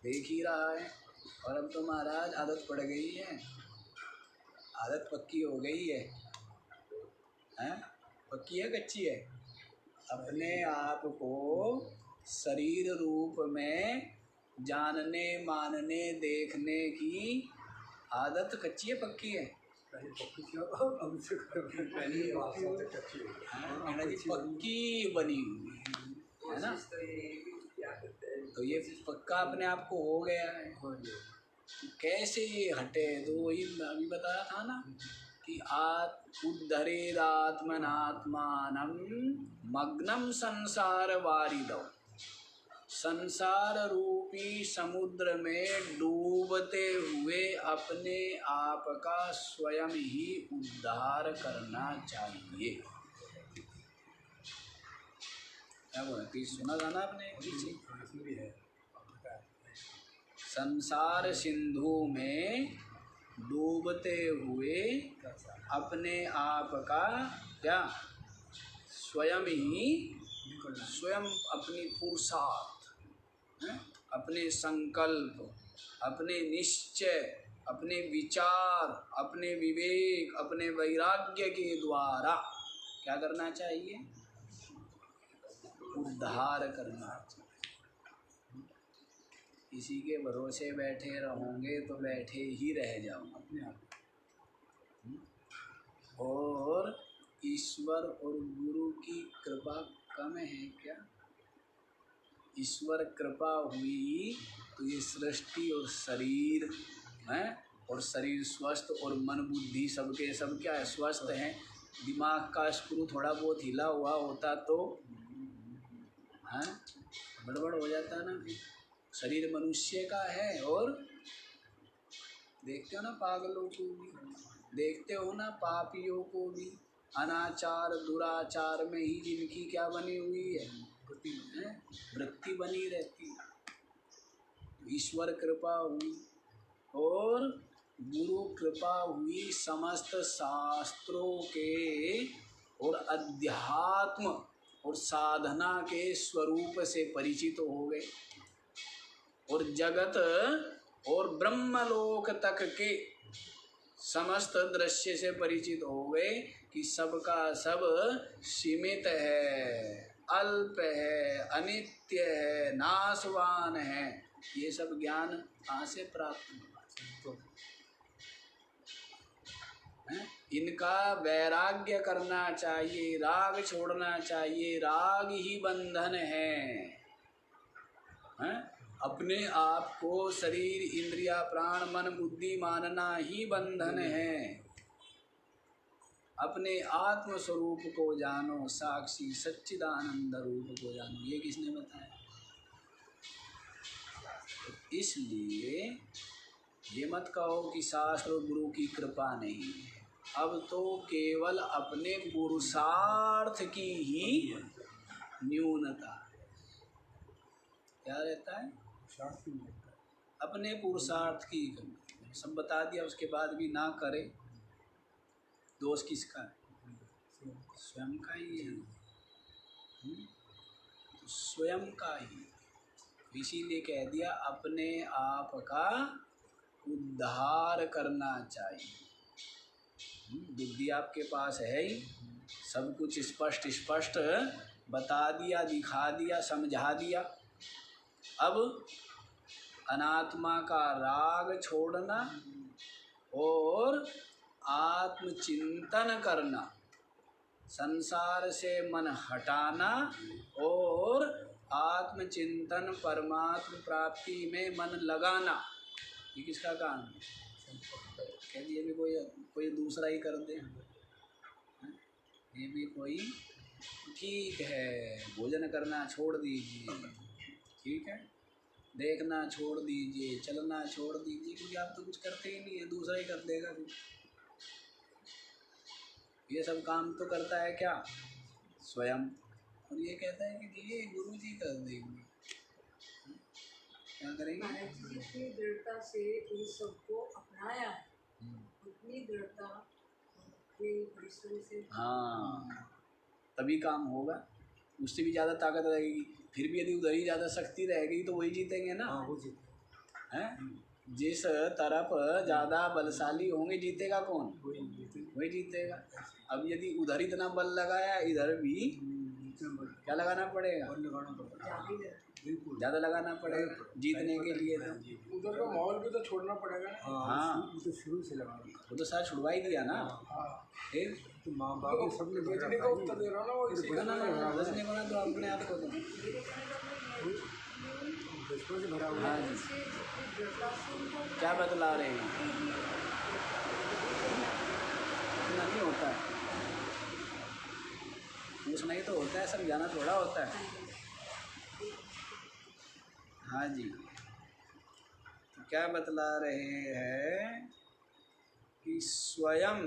देख ही रहा है। और अब तो महाराज आदत पड़ गई है, आदत पक्की हो गई है। हैं? पक्की है कच्ची है? अपने आप को शरीर रूप में जानने, मानने, देखने की आदत कच्ची है पक्की है? पक्की बनी हुई है ना। तो ये पक्का अपने आप को हो गया है। कैसे हटे? तो वही अभी बताया था ना कि उद्धरेदात्मनात्मानं मग्नं संसार वारिदौ। संसार रूपी समुद्र में डूबते हुए अपने आप का स्वयं ही उद्धार करना चाहिए। क्या बोला कि सुना था ना आपने पीछे? इसमें भी है। संसार सिंधु में डूबते हुए अपने आप का क्या स्वयं ही स्वयं अपनी पुरुषार्थ, अपने संकल्प, अपने निश्चय, अपने विचार, अपने विवेक, अपने वैराग्य के द्वारा क्या करना चाहिए? उद्धार करना चाहिए। किसी के भरोसे बैठे रहोगे तो बैठे ही रह जाओगे। और ईश्वर और गुरु की कृपा कम है क्या? ईश्वर कृपा हुई तो ये सृष्टि और शरीर है, और शरीर स्वस्थ और मन बुद्धि सबके सब क्या है? स्वस्थ हैं। दिमाग का स्क्रू थोड़ा बहुत हिला हुआ होता तो हाँ गड़बड़ हो जाता ना। शरीर मनुष्य का है, और देखते हो ना पागलों को भी, देखते हो ना पापियों को भी, अनाचार दुराचार में ही जिनकी क्या बनी हुई है? वृत्ति बनी रहती है। ईश्वर कृपा हुई और गुरु कृपा हुई, समस्त शास्त्रों के और अध्यात्म और साधना के स्वरूप से परिचित हो गए, और जगत और ब्रह्मलोक तक के समस्त दृश्य से परिचित हो गए कि सबका सब सीमित है, अल्प है, अनित्य है, नाशवान है। ये सब ज्ञान कहाँ से प्राप्त हुआ? इनका वैराग्य करना चाहिए, राग छोड़ना चाहिए। राग ही बंधन है। अपने आप को शरीर इंद्रिया प्राण मन बुद्धि मानना ही बंधन है। अपने आत्म स्वरूप को जानो, साक्षी सच्चिदानंद रूप को जानो। ये किसने बताया? तो इसलिए ये मत कहो कि शास्त्र और गुरु की कृपा नहीं है। अब तो केवल अपने पुरुषार्थ की ही न्यूनता क्या रहता है? अपने पुरुषार्थ की कमी। सब बता दिया, उसके बाद भी ना करे, दोष किसका है? स्वयं का ही है। तो स्वयं का ही, इसीलिए कह दिया अपने आप का उद्धार करना चाहिए। बुद्धि आपके पास है ही, सब कुछ स्पष्ट स्पष्ट बता दिया, दिखा दिया, समझा दिया। अब अनात्मा का राग छोड़ना और आत्मचिंतन करना, संसार से मन हटाना और आत्मचिंतन परमात्म प्राप्ति में मन लगाना, ये किसका काम है? कह दिए भी कोई दूसरा ही कर दे। ये भी कोई ठीक है, भोजन करना छोड़ दीजिए, ठीक है, देखना छोड़ दीजिए, चलना छोड़ दीजिए, क्योंकि आप तो कुछ करते ही नहीं है, दूसरा ही कर देगा। ये सब काम तो करता है क्या? स्वयं। और ये कहता है कि ये गुरु जी कर देंगे, क्या करेंगे? जितनी दृढ़ता से इस सबको अपनाया है, उतनी दृढ़ता के परिश्रम से हाँ, तभी काम होगा। उससे भी ज़्यादा ताकत रहेगी। फिर भी यदि उधर ही ज़्यादा शक्ति रहेगी तो वही जीतेंगे ना। वो जीते हैं? जिस तरफ ज़्यादा बलशाली होंगे जीतेगा कौन? वही जीतेगा। अब यदि उधर इतना बल लगाया, इधर भी क्या लगाना पड़ेगा? ज़्यादा लगाना पड़ेगा जीतने के लिए। तो उधर का माहौल भी तो छोड़ना पड़ेगा। हाँ, तो शुरू से लगाना। वो तो सारा छुड़वा ही दिया ना। फिर तो माँ बाप सबने बेचने का उत्तर दे रहा ना, वो इसी का ना बचने को ना, तो अपने आप को तो बचपन से भरा हुआ। हाँ जी, क्या बतला रहे हैं? इतना नहीं होता है, पूछना ही तो होता है, समझाना थोड़ा होता है। हाँ जी, तो क्या बतला रहे हैं कि स्वयं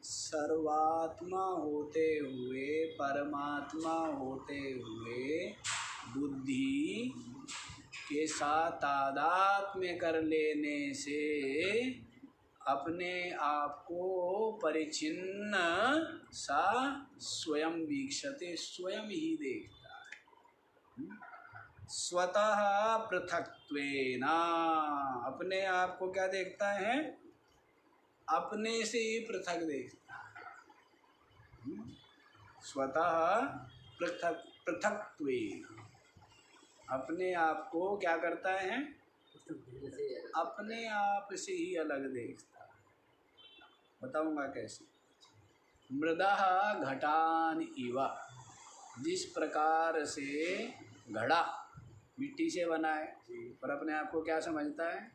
सर्वात्मा होते हुए, परमात्मा होते हुए बुद्धि के साथ तादात्म्य कर लेने से अपने आप को परिचिन्न सा स्वयं वीक्षते, स्वयं ही देखता है। स्वतः पृथक्त्वेन, अपने आप को क्या देखता है? अपने से ही पृथक देखता है। स्वतः पृथक पृथक्त्वेन, अपने आप को क्या करता है? अपने आप से ही अलग देखता है। बताऊंगा कैसे। मृदा घटान इव, जिस प्रकार से घड़ा मिट्टी से बना है, पर अपने आप को क्या समझता है?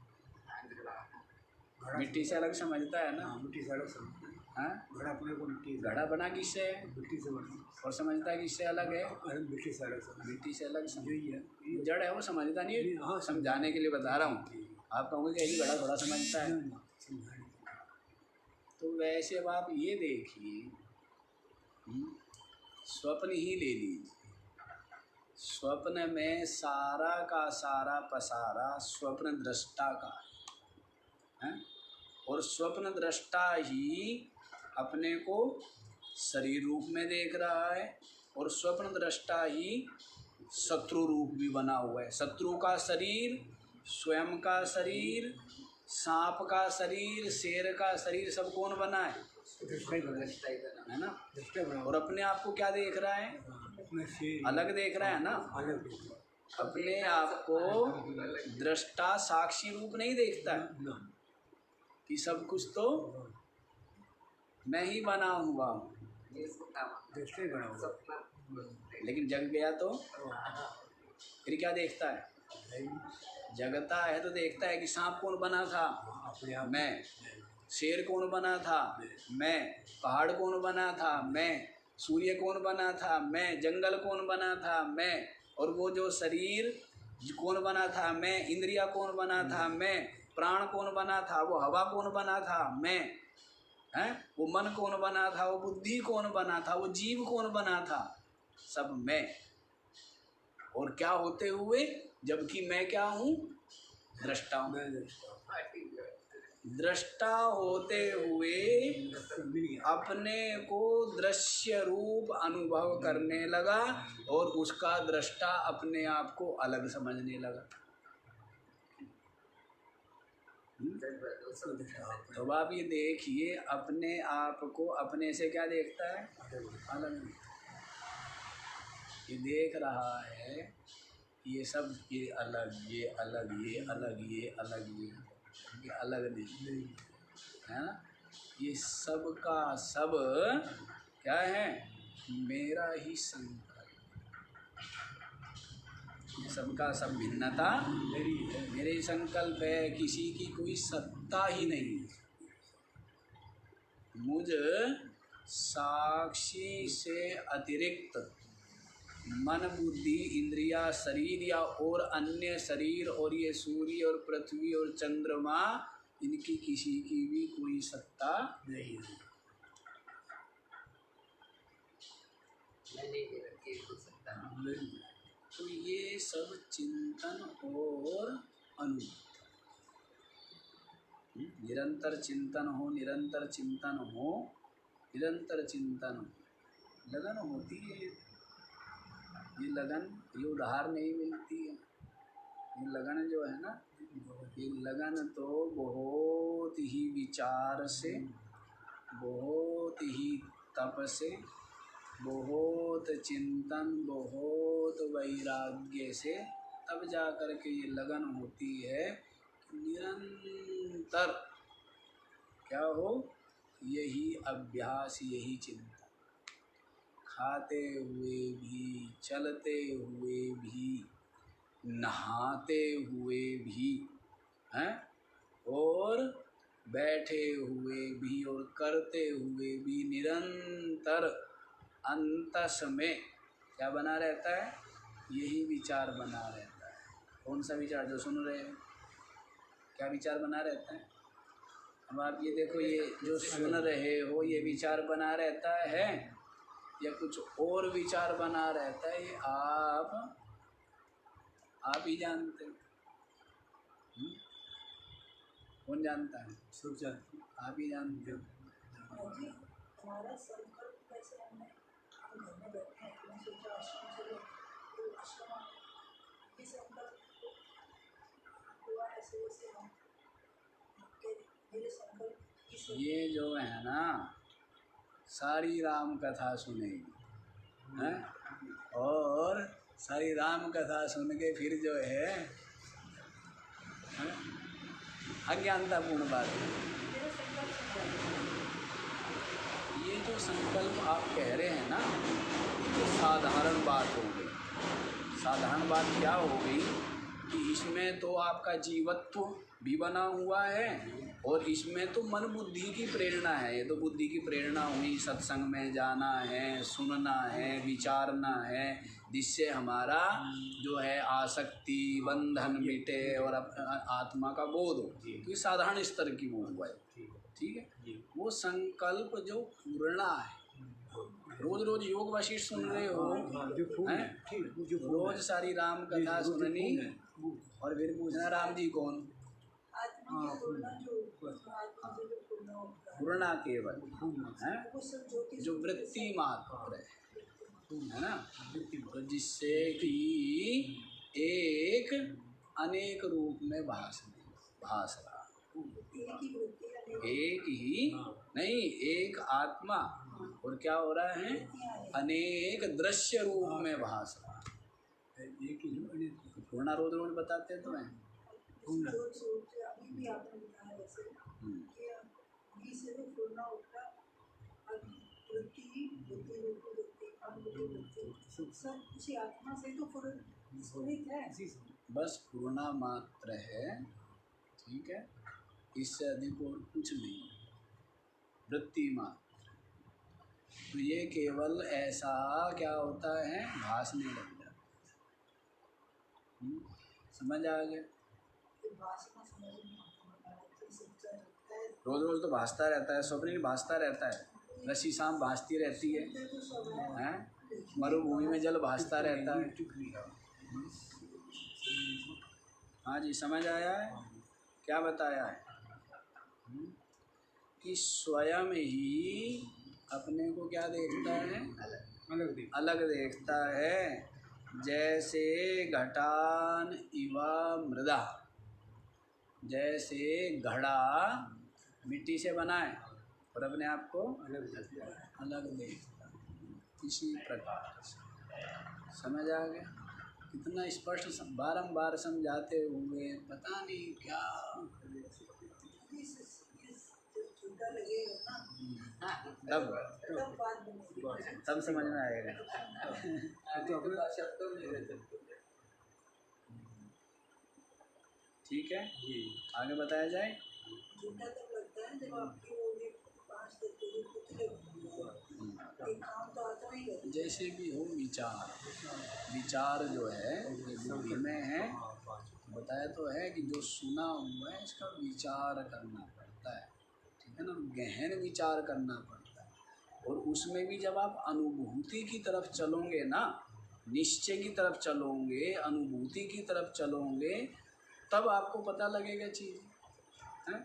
मिट्टी से अलग समझता है ना। मिट्टी से अलग समझता है। हाँ, घड़ा अपने को मिट्टी घड़ा बना किससे है? मिट्टी से बना, और समझता है किससे अलग है? मिट्टी से अलग समझ, मिट्टी से अलग समझ, यही है। जड़ है वो समझता नहीं है। हाँ, समझाने के लिए बता रहा हूँ। आप कहोगे कि यही घड़ा थोड़ा समझता है। तो वैसे अब आप ये देखिए, स्वप्न ही ले लीजिए। स्वप्न में सारा का सारा पसारा स्वप्न दृष्टा का है, और स्वप्न दृष्टा ही अपने को शरीर रूप में देख रहा है, और स्वप्न दृष्टा ही शत्रु रूप भी बना हुआ है। शत्रु का शरीर, स्वयं का शरीर, सांप का शरीर, शेर का शरीर, सब कौन बना है? है ना। और अपने आप को क्या देख रहा है? अलग देख रहा है ना। अपने आप को दृष्टा साक्षी रूप नहीं देखता है कि सब कुछ तो मैं ही बना हुआ हूँ। लेकिन जग गया तो फिर क्या देखता है? जगता है तो देखता है कि सांप कौन बना था? मैं। शेर कौन बना था? मैं। पहाड़ कौन बना था? मैं। सूर्य कौन बना था? मैं। जंगल कौन बना था? मैं। और वो जो शरीर कौन बना था? मैं। इंद्रिया कौन बना था? मैं। प्राण कौन बना था? वो हवा कौन बना था? मैं। हैं? वो मन कौन बना था? वो बुद्धि कौन बना था? वो जीव कौन बना था? सब मैं। और क्या होते हुए? जबकि मैं क्या हूँ? दृष्टा हूँ। दृष्टा होते हुए अपने को दृश्य रूप अनुभव करने लगा, और उसका दृष्टा अपने आप को अलग समझने लगा। तो आप ये देखिए, अपने आप को अपने से क्या देखता है? अलग। ये देख रहा है ये सब, ये अलग, ये अलग, ये अलग, ये अलग, ये अलग नहीं है ना। ये सब का सब क्या है? मेरा ही संकल्प। ये सबका सब भिन्नता मेरे ही संकल्प है, किसी की कोई सत्ता ही नहीं है। मुझ साक्षी से अतिरिक्त मन, बुद्धि, इंद्रिया, शरीर या और अन्य शरीर, और ये सूर्य और पृथ्वी और चंद्रमा, इनकी किसी की भी कोई सत्ता नहीं है। तो ये सब चिंतन और अनुभव, निरंतर चिंतन हो, निरंतर चिंतन हो, निरंतर चिंतन हो। लगन होती है ये लगन, ये उधार नहीं मिलती है। ये लगन जो है ना, ये लगन तो बहुत ही विचार से, बहुत ही तप से, बहुत चिंतन, बहुत वैराग्य से तब जा कर के ये लगन होती है। निरंतर क्या हो? यही अभ्यास, यही चिंतन, खाते हुए भी, चलते हुए भी, नहाते हुए भी हैं, और बैठे हुए भी, और करते हुए भी, निरंतर अंतस में क्या बना रहता है? यही विचार बना रहता है। कौन सा विचार जो सुन रहे हैं? क्या विचार बना रहता है? अब आप ये देखो, ये जो सुन रहे हो ये विचार बना रहता है या कुछ और विचार बना रहता है, ये आप ही जानते हो। कौन जानता है? सब जानते हैं। आप ही जानते हो। जी, हमारा संकल्प कैसे हमने हम घर में बैठे हैं, हमने सोचा आश्रम चलो, तो आश्रम ये संकल्प हुआ ऐसे वैसे हम मेरे संकल्प इस ये जो है ना सारी राम कथा सुनेगी हैं, और सारी राम कथा सुन के फिर जो है अज्ञानतापूर्ण बात है। मेरा संकल्प ये जो संकल्प आप कह रहे हैं ना, ये तो साधारण बात हो गई। साधारण बात क्या हो गई कि इसमें तो आपका जीवत्व भी बना हुआ है और इसमें तो मन बुद्धि की प्रेरणा है। ये तो बुद्धि की प्रेरणा हुई, सत्संग में जाना है, सुनना है, विचारना है, जिससे हमारा जो है आसक्ति बंधन मिटे और आत्मा का बोध हो। तो ये साधारण स्तर की वो हुआ है, ठीक है। वो संकल्प जो पूर्णा है, रोज रोज योग वशिष्ठ सुन रहे हो हैं, रोज सारी राम कथा सुननी और फिर पूछना राम जी कौन? आत्मा की पूर्णा जो आत्मा से जो पूर्णा होता है पूर्णा केवल है, वो सब ज्योति जो वृत्ति मात्र है ना, तो जिससे कि एक अनेक रूप में भास रहा। एक ही वृत्ति है, एक ही नहीं, एक आत्मा, और क्या हो रहा है? अनेक दृश्य रूप में भास रहा। पूर्णा रोज रोज बताते तो हैं। अभी भी आपने बताया वैसे कि अभी से भी पूर्णा होता वृत्ति बुद्धि रूप वृत्ति अनुभूति वृत्ति सब कुछ आत्मा से तो स्फुरित है। बस पूर्णा मात्र है, ठीक है, इससे अधिक और कुछ नहीं, वृत्ति मात्र। तो ये केवल ऐसा क्या होता है, भासने लग जाता। समझ आ गया? रोज रोज तो भासता रहता है, स्वप्न भासता रहता है, रस्सी सांप भासती रहती है, हैं? मरुभूमि में जल भासता रहता है। हाँ जी, समझ आया है? क्या बताया है कि स्वयं ही अपने को क्या देखता है? अलग देखता है। जैसे घटान इवा मृदा, जैसे घड़ा मिट्टी से बना है और अपने आप को अलग देखता है, इसी प्रकार से। समझ आ गया? कितना स्पष्ट बारंबार समझाते हुए पता नहीं क्या तब समझ में आएगा। ठीक है, आगे बताया जाए। झूठा तब लगता है जब आपकी वो भी पांच देते हुए पुतले एक काम तो आता नहीं है। जैसे भी हो विचार जो है ये बुद्धि में है। बताया तो है कि जो सुना हुआ है इसका विचार करना पड़ता है, ठीक है ना, गहन विचार करना पड़ता है। और उसमें भी जब आप अनुभूति की तरफ चलोगे ना, निश्चय की तरफ चलोगे, अनुभूति की तरफ चलोगे, तब आपको पता लगेगा चीज़ है।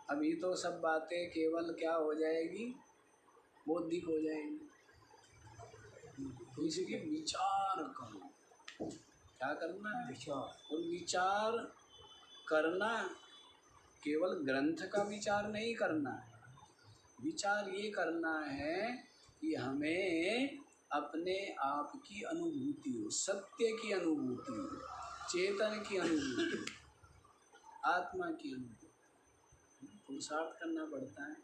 अभी तो सब बातें केवल क्या हो जाएगी, बौद्धिक हो जाएगी। तो इसलिए विचार करो, क्या करना है? विचार। और विचार करना केवल ग्रंथ का विचार नहीं करना है, विचार ये करना है कि हमें अपने आप की अनुभूति हो, सत्य की अनुभूति हो, चेतन की अनुभूति, आत्मा की अनुभूति। पुरुषार्थ करना पड़ता है,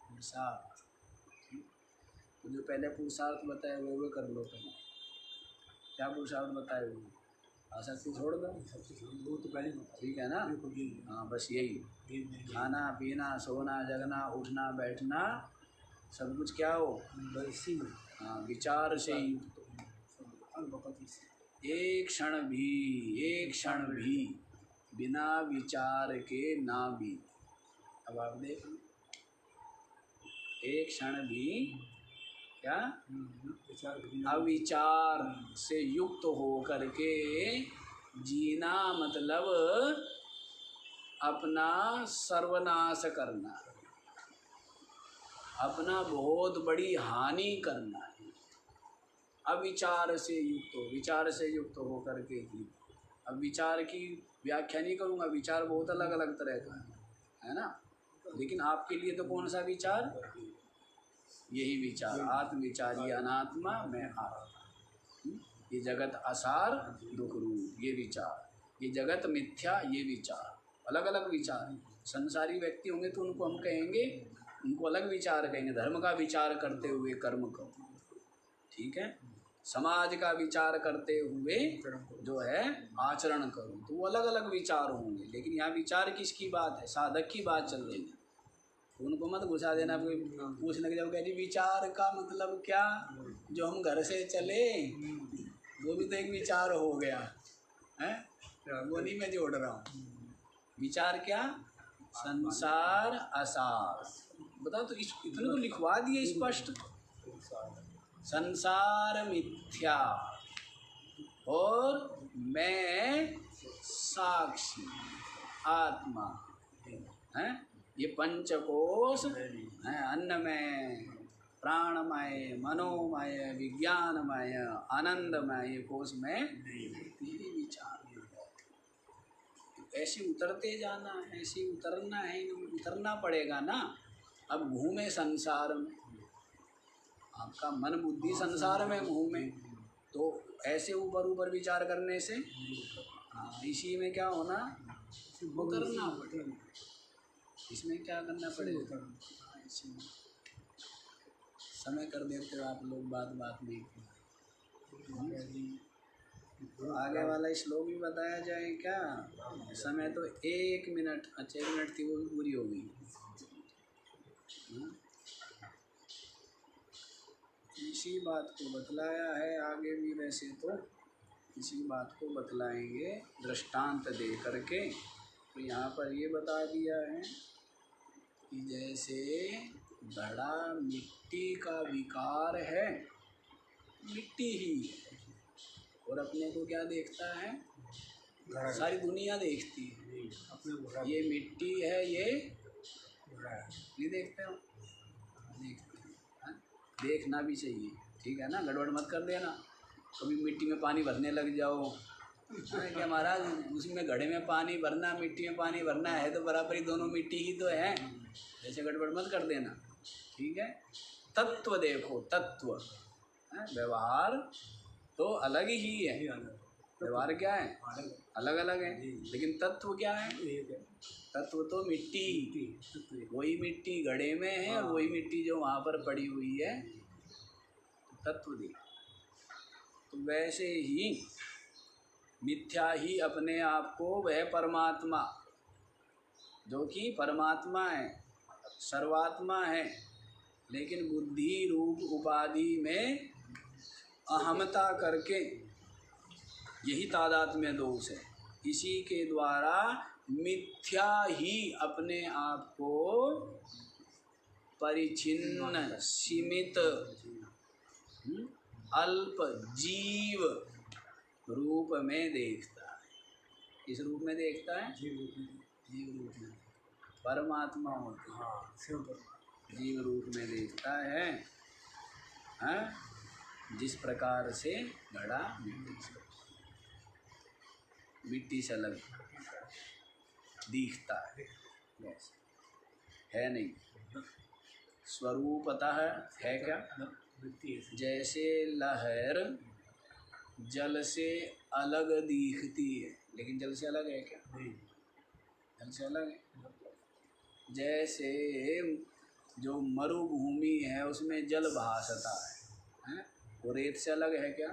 पुरुषार्थ। तो जो पहले पुरुषार्थ बताए वो कर लो पहले। क्या पुरुषार्थ बताए हुए? आसक्ति छोड़ दो, वो तो पहले ठीक है ना। हाँ, बस यही, खाना पीना सोना जगना उठना बैठना सब कुछ क्या हो, हाँ, विचार से ही। एक क्षण भी बिना विचार के ना भी। अब आप देख लो, एक क्षण भी क्या अविचार से युक्त हो करके जीना मतलब अपना सर्वनाश करना, अपना बहुत बड़ी हानि करना है। अविचार से युक्त हो, विचार से युक्त हो करके ही। अब विचार की व्याख्या नहीं करूँगा, विचार बहुत अलग अलग तरह का है ना, लेकिन आपके लिए तो कौन सा विचार, यही विचार, आत्म विचारी अनात्मा मैं आत्मा, ये जगत असार दुख रूप, ये विचार, ये जगत मिथ्या, ये विचार, अलग अलग विचार। संसारी व्यक्ति होंगे तो उनको हम कहेंगे, उनको अलग विचार कहेंगे, धर्म का विचार करते हुए कर्म करो, ठीक है, समाज का विचार करते हुए जो है आचरण करो, तो वो अलग अलग विचार होंगे। लेकिन यहाँ विचार किसकी बात है, साधक की बात चल रही है, तो उनको मत घुसा देना। कोई पूछने के जब कह विचार का मतलब क्या, जो हम घर से चले वो भी तो एक विचार हो गया है, वो नहीं मैं जोड़ रहा हूँ। विचार क्या, संसार असार, बताओ तो इतने तो लिखवा दिए स्पष्ट, संसार मिथ्या और मैं साक्षी आत्मा है। ये पंचकोश है, अन्नमय, प्राणमय, मनोमय, विज्ञानमय, आनंदमय, ये कोश में यही विचार। ऐसे उतरते जाना है, ऐसे उतरना है, उतरना पड़ेगा ना। अब घूमे संसार में, आपका मन बुद्धि संसार में घूमे, तो ऐसे ऊपर ऊपर विचार करने से इसी में क्या होना, उतरना पड़ेगा। इसमें क्या करना पड़ेगा, समय कर देते हो आप लोग बात बात में। तो आगे वाला श्लोक भी बताया जाए क्या, समय तो 1 मिनट, अच्छा 1 मिनट थी वो भी पूरी हो गई। इसी बात को बतलाया है, आगे भी वैसे तो इसी बात को बतलाएंगे दृष्टांत दे करके। तो यहाँ पर ये बता दिया है कि जैसे घड़ा मिट्टी का विकार है, मिट्टी ही है, और अपने को क्या देखता है, सारी दुनिया देखती है, ये मिट्टी है, ये नहीं देखते हो, देखते हैं, देखना भी चाहिए, ठीक है ना, गड़बड़ मत कर देना। कभी मिट्टी में पानी भरने लग जाओ, क्या महाराज उसमें घड़े में पानी भरना, मिट्टी में पानी भरना है तो बराबरी, दोनों मिट्टी ही तो है, ऐसे गड़बड़ मत कर देना, ठीक है। तत्व देखो, तत्व व्यवहार तो अलग ही है, व्यवहार क्या है, अलग अलग है, लेकिन तत्व क्या है, तत्व तो मिट्टी, वही मिट्टी घड़े में है और वही मिट्टी जो वहाँ पर पड़ी हुई है, तत्व देखो। तो वैसे ही मिथ्या ही अपने आप को वह परमात्मा, जो कि परमात्मा है, सर्वात्मा है, लेकिन बुद्धि रूप उपाधि में अहमता करके, यही तादात्म्य दोष है। इसी के द्वारा मिथ्या ही अपने आप को परिचिन्न, सीमित, अल्प जीव रूप में देखता है। किस रूप में देखता है, जीव रूप में। परमात्मा होते हैं, जीव रूप में देखता है, जिस प्रकार से घड़ा मिट्टी से अलग दिखता है नहीं, स्वरूपतः है क्या, जैसे लहर जल से अलग दिखती है, लेकिन जल से अलग है क्या, जल से अलग है। जैसे जो मरुभूमि है उसमें जल भासता है, वो रेत से अलग है क्या,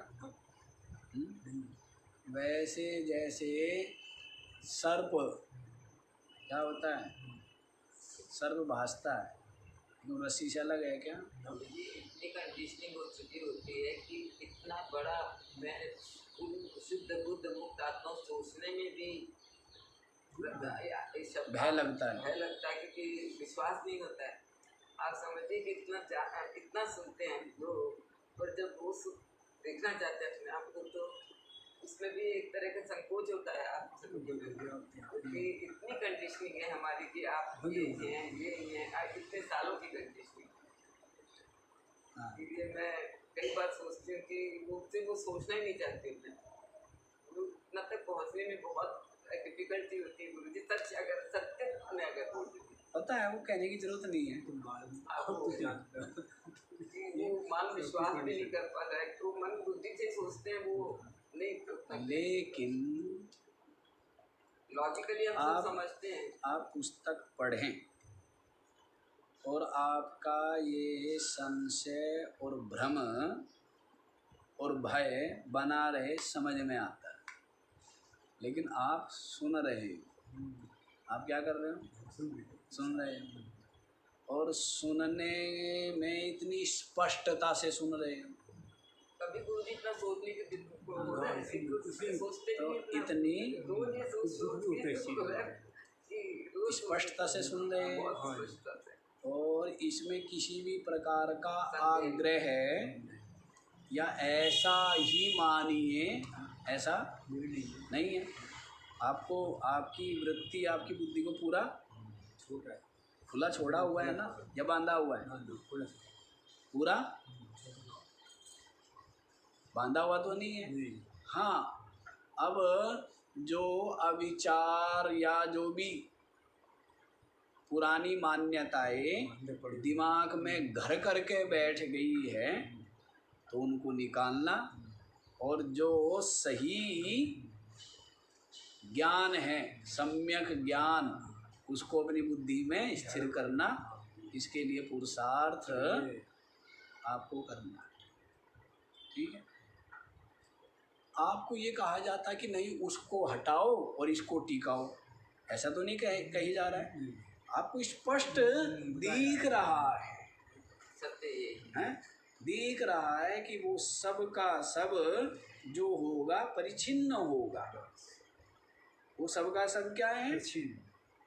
वैसे जैसे सर्प क्या होता है, सर्प भासता है, तो रस्सी से अलग है क्या। इतनी कंडीशनिंग हो चुकी होती है कि इतना बड़ा मैं शुद्ध बुद्ध मुक्त आत्मा सोचने में भी इस शब्द भय लगता है। भय लगता है क्योंकि विश्वास नहीं होता है। आप समझिए कि इतना सुनते हैं लोग, पर जब वो देखना चाहते हैं अपने आप को तो उसमें भी एक तरह का संकोच होता है आप क्योंकि इतनी कंडीशनिंग है हमारी कि आप ये हैं इतने सालों की कंडीशनिंग। इसलिए मैं कई बार सोचती हूँ कि वो सोचना ही नहीं चाहती मैं, वो इतना तक पहुँचने में बहुत डिफिकल्टी होती है। गुरु जी सच अगर सत्य ने अगर बोल देती पता है, वो कहने की जरूरत नहीं है। वो मन विश्वास भी नहीं कर पा रहा है, तो मन बुद्धि से सोचते हैं वो नहीं, लेकिन लॉजिकली हम आप समझते हैं। आप पुस्तक पढ़ें और आपका ये संशय और भ्रम और भय बना रहे समझ में आता है। लेकिन आप सुन रहे हो, आप क्या कर रहे हो? सुन रहे हो, और सुनने में इतनी स्पष्टता से सुन रहे हो। कभी गुरु जी इतना सोचने की हो रहा है, सोचते तो नहीं इतनी रोज ये सोच स्पष्टता से सुन रहे हैं, बहुत स्पष्टता से। और इसमें किसी भी प्रकार का आग्रह है या ऐसा ही मानिए, ऐसा नहीं है। आपको आपकी वृत्ति, आपकी बुद्धि को पूरा खुला छोड़ा हुआ है ना, या बांधा हुआ है? पूरा बांधा हुआ तो नहीं है। हाँ, अब जो अविचार या जो भी पुरानी मान्यताएं दिमाग में घर करके बैठ गई है तो उनको निकालना, और जो सही ज्ञान है, सम्यक ज्ञान, उसको अपनी बुद्धि में स्थिर करना, इसके लिए पुरुषार्थ आपको करना है। ठीक है? आपको ये कहा जाता है कि नहीं उसको हटाओ और इसको टिकाओ, ऐसा तो नहीं कही जा रहा है। आपको स्पष्ट दिख रहा है, हैं? दिख रहा है कि वो सब का सब जो होगा परिचिन्न होगा। वो सब का सब क्या है?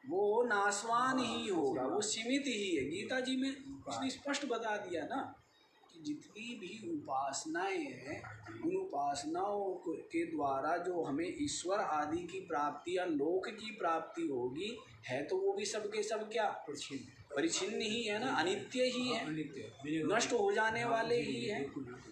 वो नाशवान ही होगा, वो सीमित ही है। गीता जी में उसने स्पष्ट बता दिया ना कि जितनी भी उपासनाएं हैं, उन उपासनाओं के द्वारा जो हमें ईश्वर आदि की प्राप्ति या लोक की प्राप्ति होगी, है तो वो भी सबके सब क्या? परिचिन्न ही है ना, अनित्य ही है, नष्ट हो जाने वाले ही है।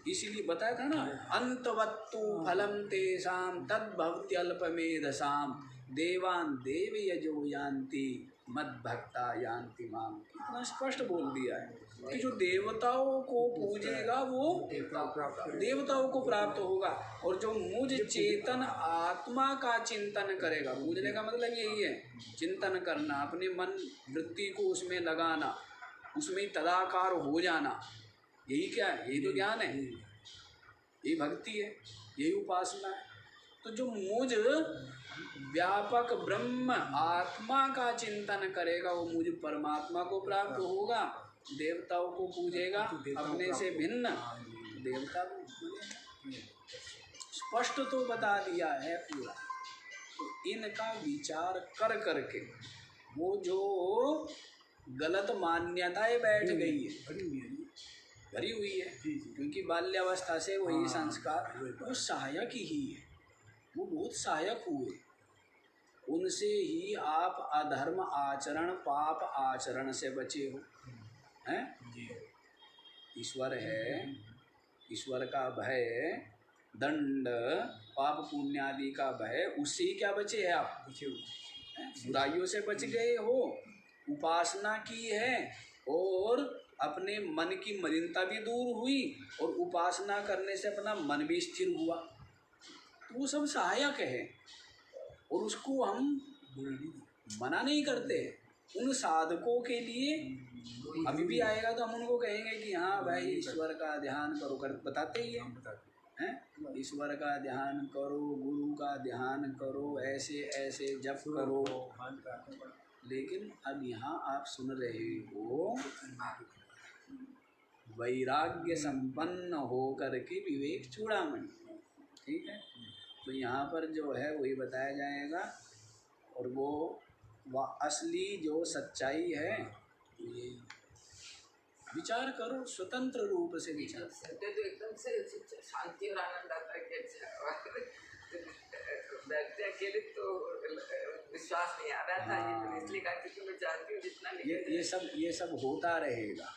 इसीलिए बताया था ना, अंतवत्तु फलम तेषां तद्भवत्यल्पमेधसाम देवान देव यजो यान्ति मद्भक्ता यान्ति माम। इतना स्पष्ट बोल दिया है कि जो देवताओं को पूजेगा वो देवताओं को प्राप्त होगा, और जो मुझ चेतन आत्मा का चिंतन करेगा, पूजने का मतलब यही है, चिंतन करना, अपने मन वृत्ति को उसमें लगाना, उसमें तदाकार हो जाना। यही क्या है? यही तो ज्ञान है, यही भक्ति है, यही उपासना है। तो जो मुझ व्यापक ब्रह्म आत्मा का चिंतन करेगा वो मुझ परमात्मा को प्राप्त होगा। देवताओं को पूजेगा अपने से भिन्न, देवता को स्पष्ट तो बता दिया है पूरा। तो इनका विचार कर करके वो जो गलत मान्यताएं बैठ गई है, भरी हुई है, क्योंकि बाल्यावस्था से वही संस्कार वो सहायक ही है, वो बहुत सहायक हुए। उनसे ही आप अधर्म आचरण, पाप आचरण से बचे हो, हैं? ईश्वर है, ईश्वर का भय, दंड, पाप पुण्य आदि का भय, उससे ही क्या बचे हैं आप? बुराइयों से बच गए हो, उपासना की है, और अपने मन की मलिनता भी दूर हुई, और उपासना करने से अपना मन भी स्थिर हुआ। तो वो सब सहायक है, और उसको हम मना नहीं करते। उन साधकों के लिए अभी भी आएगा तो हम उनको कहेंगे कि हाँ भाई ईश्वर का ध्यान करो, कर बताते ही हैं, ईश्वर का ध्यान करो, गुरु का ध्यान करो, ऐसे ऐसे जप करो। लेकिन अब यहाँ आप सुन रहे हो वैराग्य संपन्न हो करके विवेक चूड़ामणि, ठीक है। तो यहाँ पर जो है वही बताया जाएगा, और वो असली जो सच्चाई है ये विचार करो, स्वतंत्र रूप से विचार। सुनते तो एकदम से शांति और आनंद आता है कि अच्छा, बैठते अकेले तो विश्वास नहीं आ रहा था। ये मैंने इसलिए कहा क्योंकि मैं चाहती हूँ जितना ये सब होता रहेगा,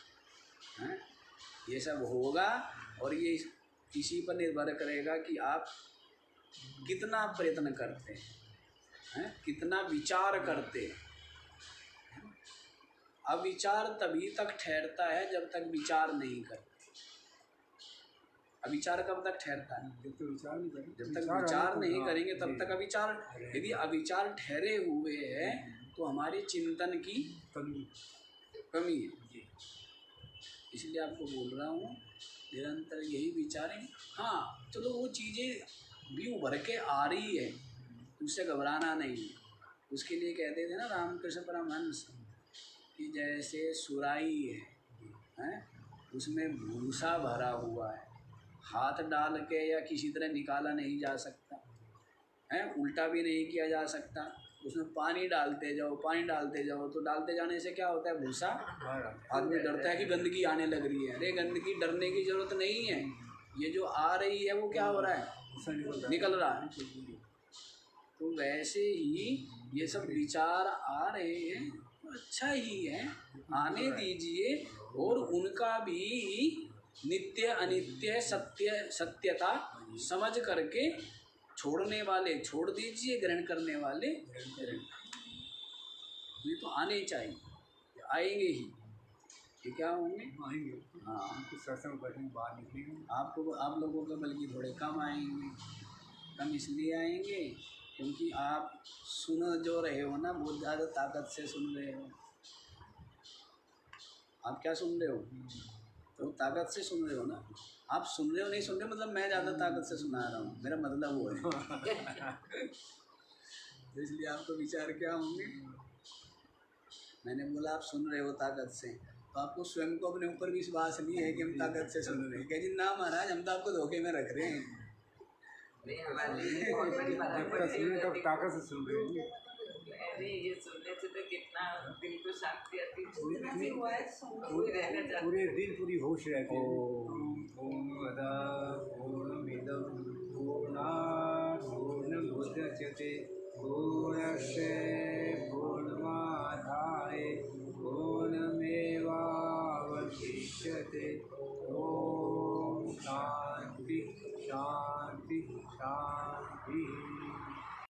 हैं? ये सब होगा, और ये इसी पर निर्भर करेगा कि आप कितना प्रयत्न करते हैं, कितना विचार करते हैं। अविचार तभी तक ठहरता है जब तक विचार नहीं करते। अविचार कब तक ठहरता है? जब तक विचार नहीं करेंगे, जब तक विचार नहीं करेंगे तब तक अविचार। यदि अविचार ठहरे हुए हैं तो हमारे चिंतन की कमी है। इसलिए आपको बोल रहा हूँ निरंतर यही विचारें। हाँ चलो वो चीज़ें भी उभर के आ रही है, उससे घबराना नहीं है। उसके लिए कहते थे ना रामकृष्ण परमहंस कि जैसे सुराही है, उसमें भूसा भरा हुआ है, हाथ डाल के या किसी तरह निकाला नहीं जा सकता है, उल्टा भी नहीं किया जा सकता। उसमें पानी डालते जाओ तो डालते जाने से क्या होता है, भूसा, आदमी डरता है कि गंदगी आने लग रही है। अरे गंदगी डरने की जरूरत नहीं है, ये जो आ रही है वो क्या हो रहा है, निकल रहा है। तो वैसे ही ये सब विचार आ रहे हैं, अच्छा ही है, आने दीजिए, और उनका भी नित्य अनित्य सत्यता समझ करके छोड़ने वाले छोड़ दीजिए, ग्रहण करने वाले ग्रहण। ये तो आने चाहिए, आएंगे ही। ये क्या होंगे, आएंगे। हाँ कुछ सत्संग बैठेंगे, बाहर निकलेंगे। आप लोगों के बल्कि थोड़े कम आएंगे। कम इसलिए आएंगे क्योंकि आप सुन जो रहे हो ना, बहुत ज़्यादा ताकत से सुन रहे हो। आप क्या सुन रहे हो, तो ताकत से सुन रहे हो ना। आप सुन रहे हो नहीं सुन रहे मतलब मैं ज़्यादा ताकत से सुना रहा हूँ, मेरा मतलब वो है। इसलिए आपको विचार क्या होंगे। मैंने बोला आप सुन रहे हो ताकत से, तो आपको स्वयं को अपने ऊपर विश्वास नहीं है कि हम ताकत से सुन रहे हैं। कह जी ना महाराज, हम तो आपको धोखे में रख रहे हैं। नहीं हमारी बहुत बड़ी तब ताकत से सुन रहे हैं। नहीं, ये सुनने से तो कितना दिल को शांति आती है। पूरे दिन पूरी होश रहती है। पूर्णमदः पूर्णमिदं पूर्णात् पूर्णमुदच्यते पूर्णस्य पूर्ण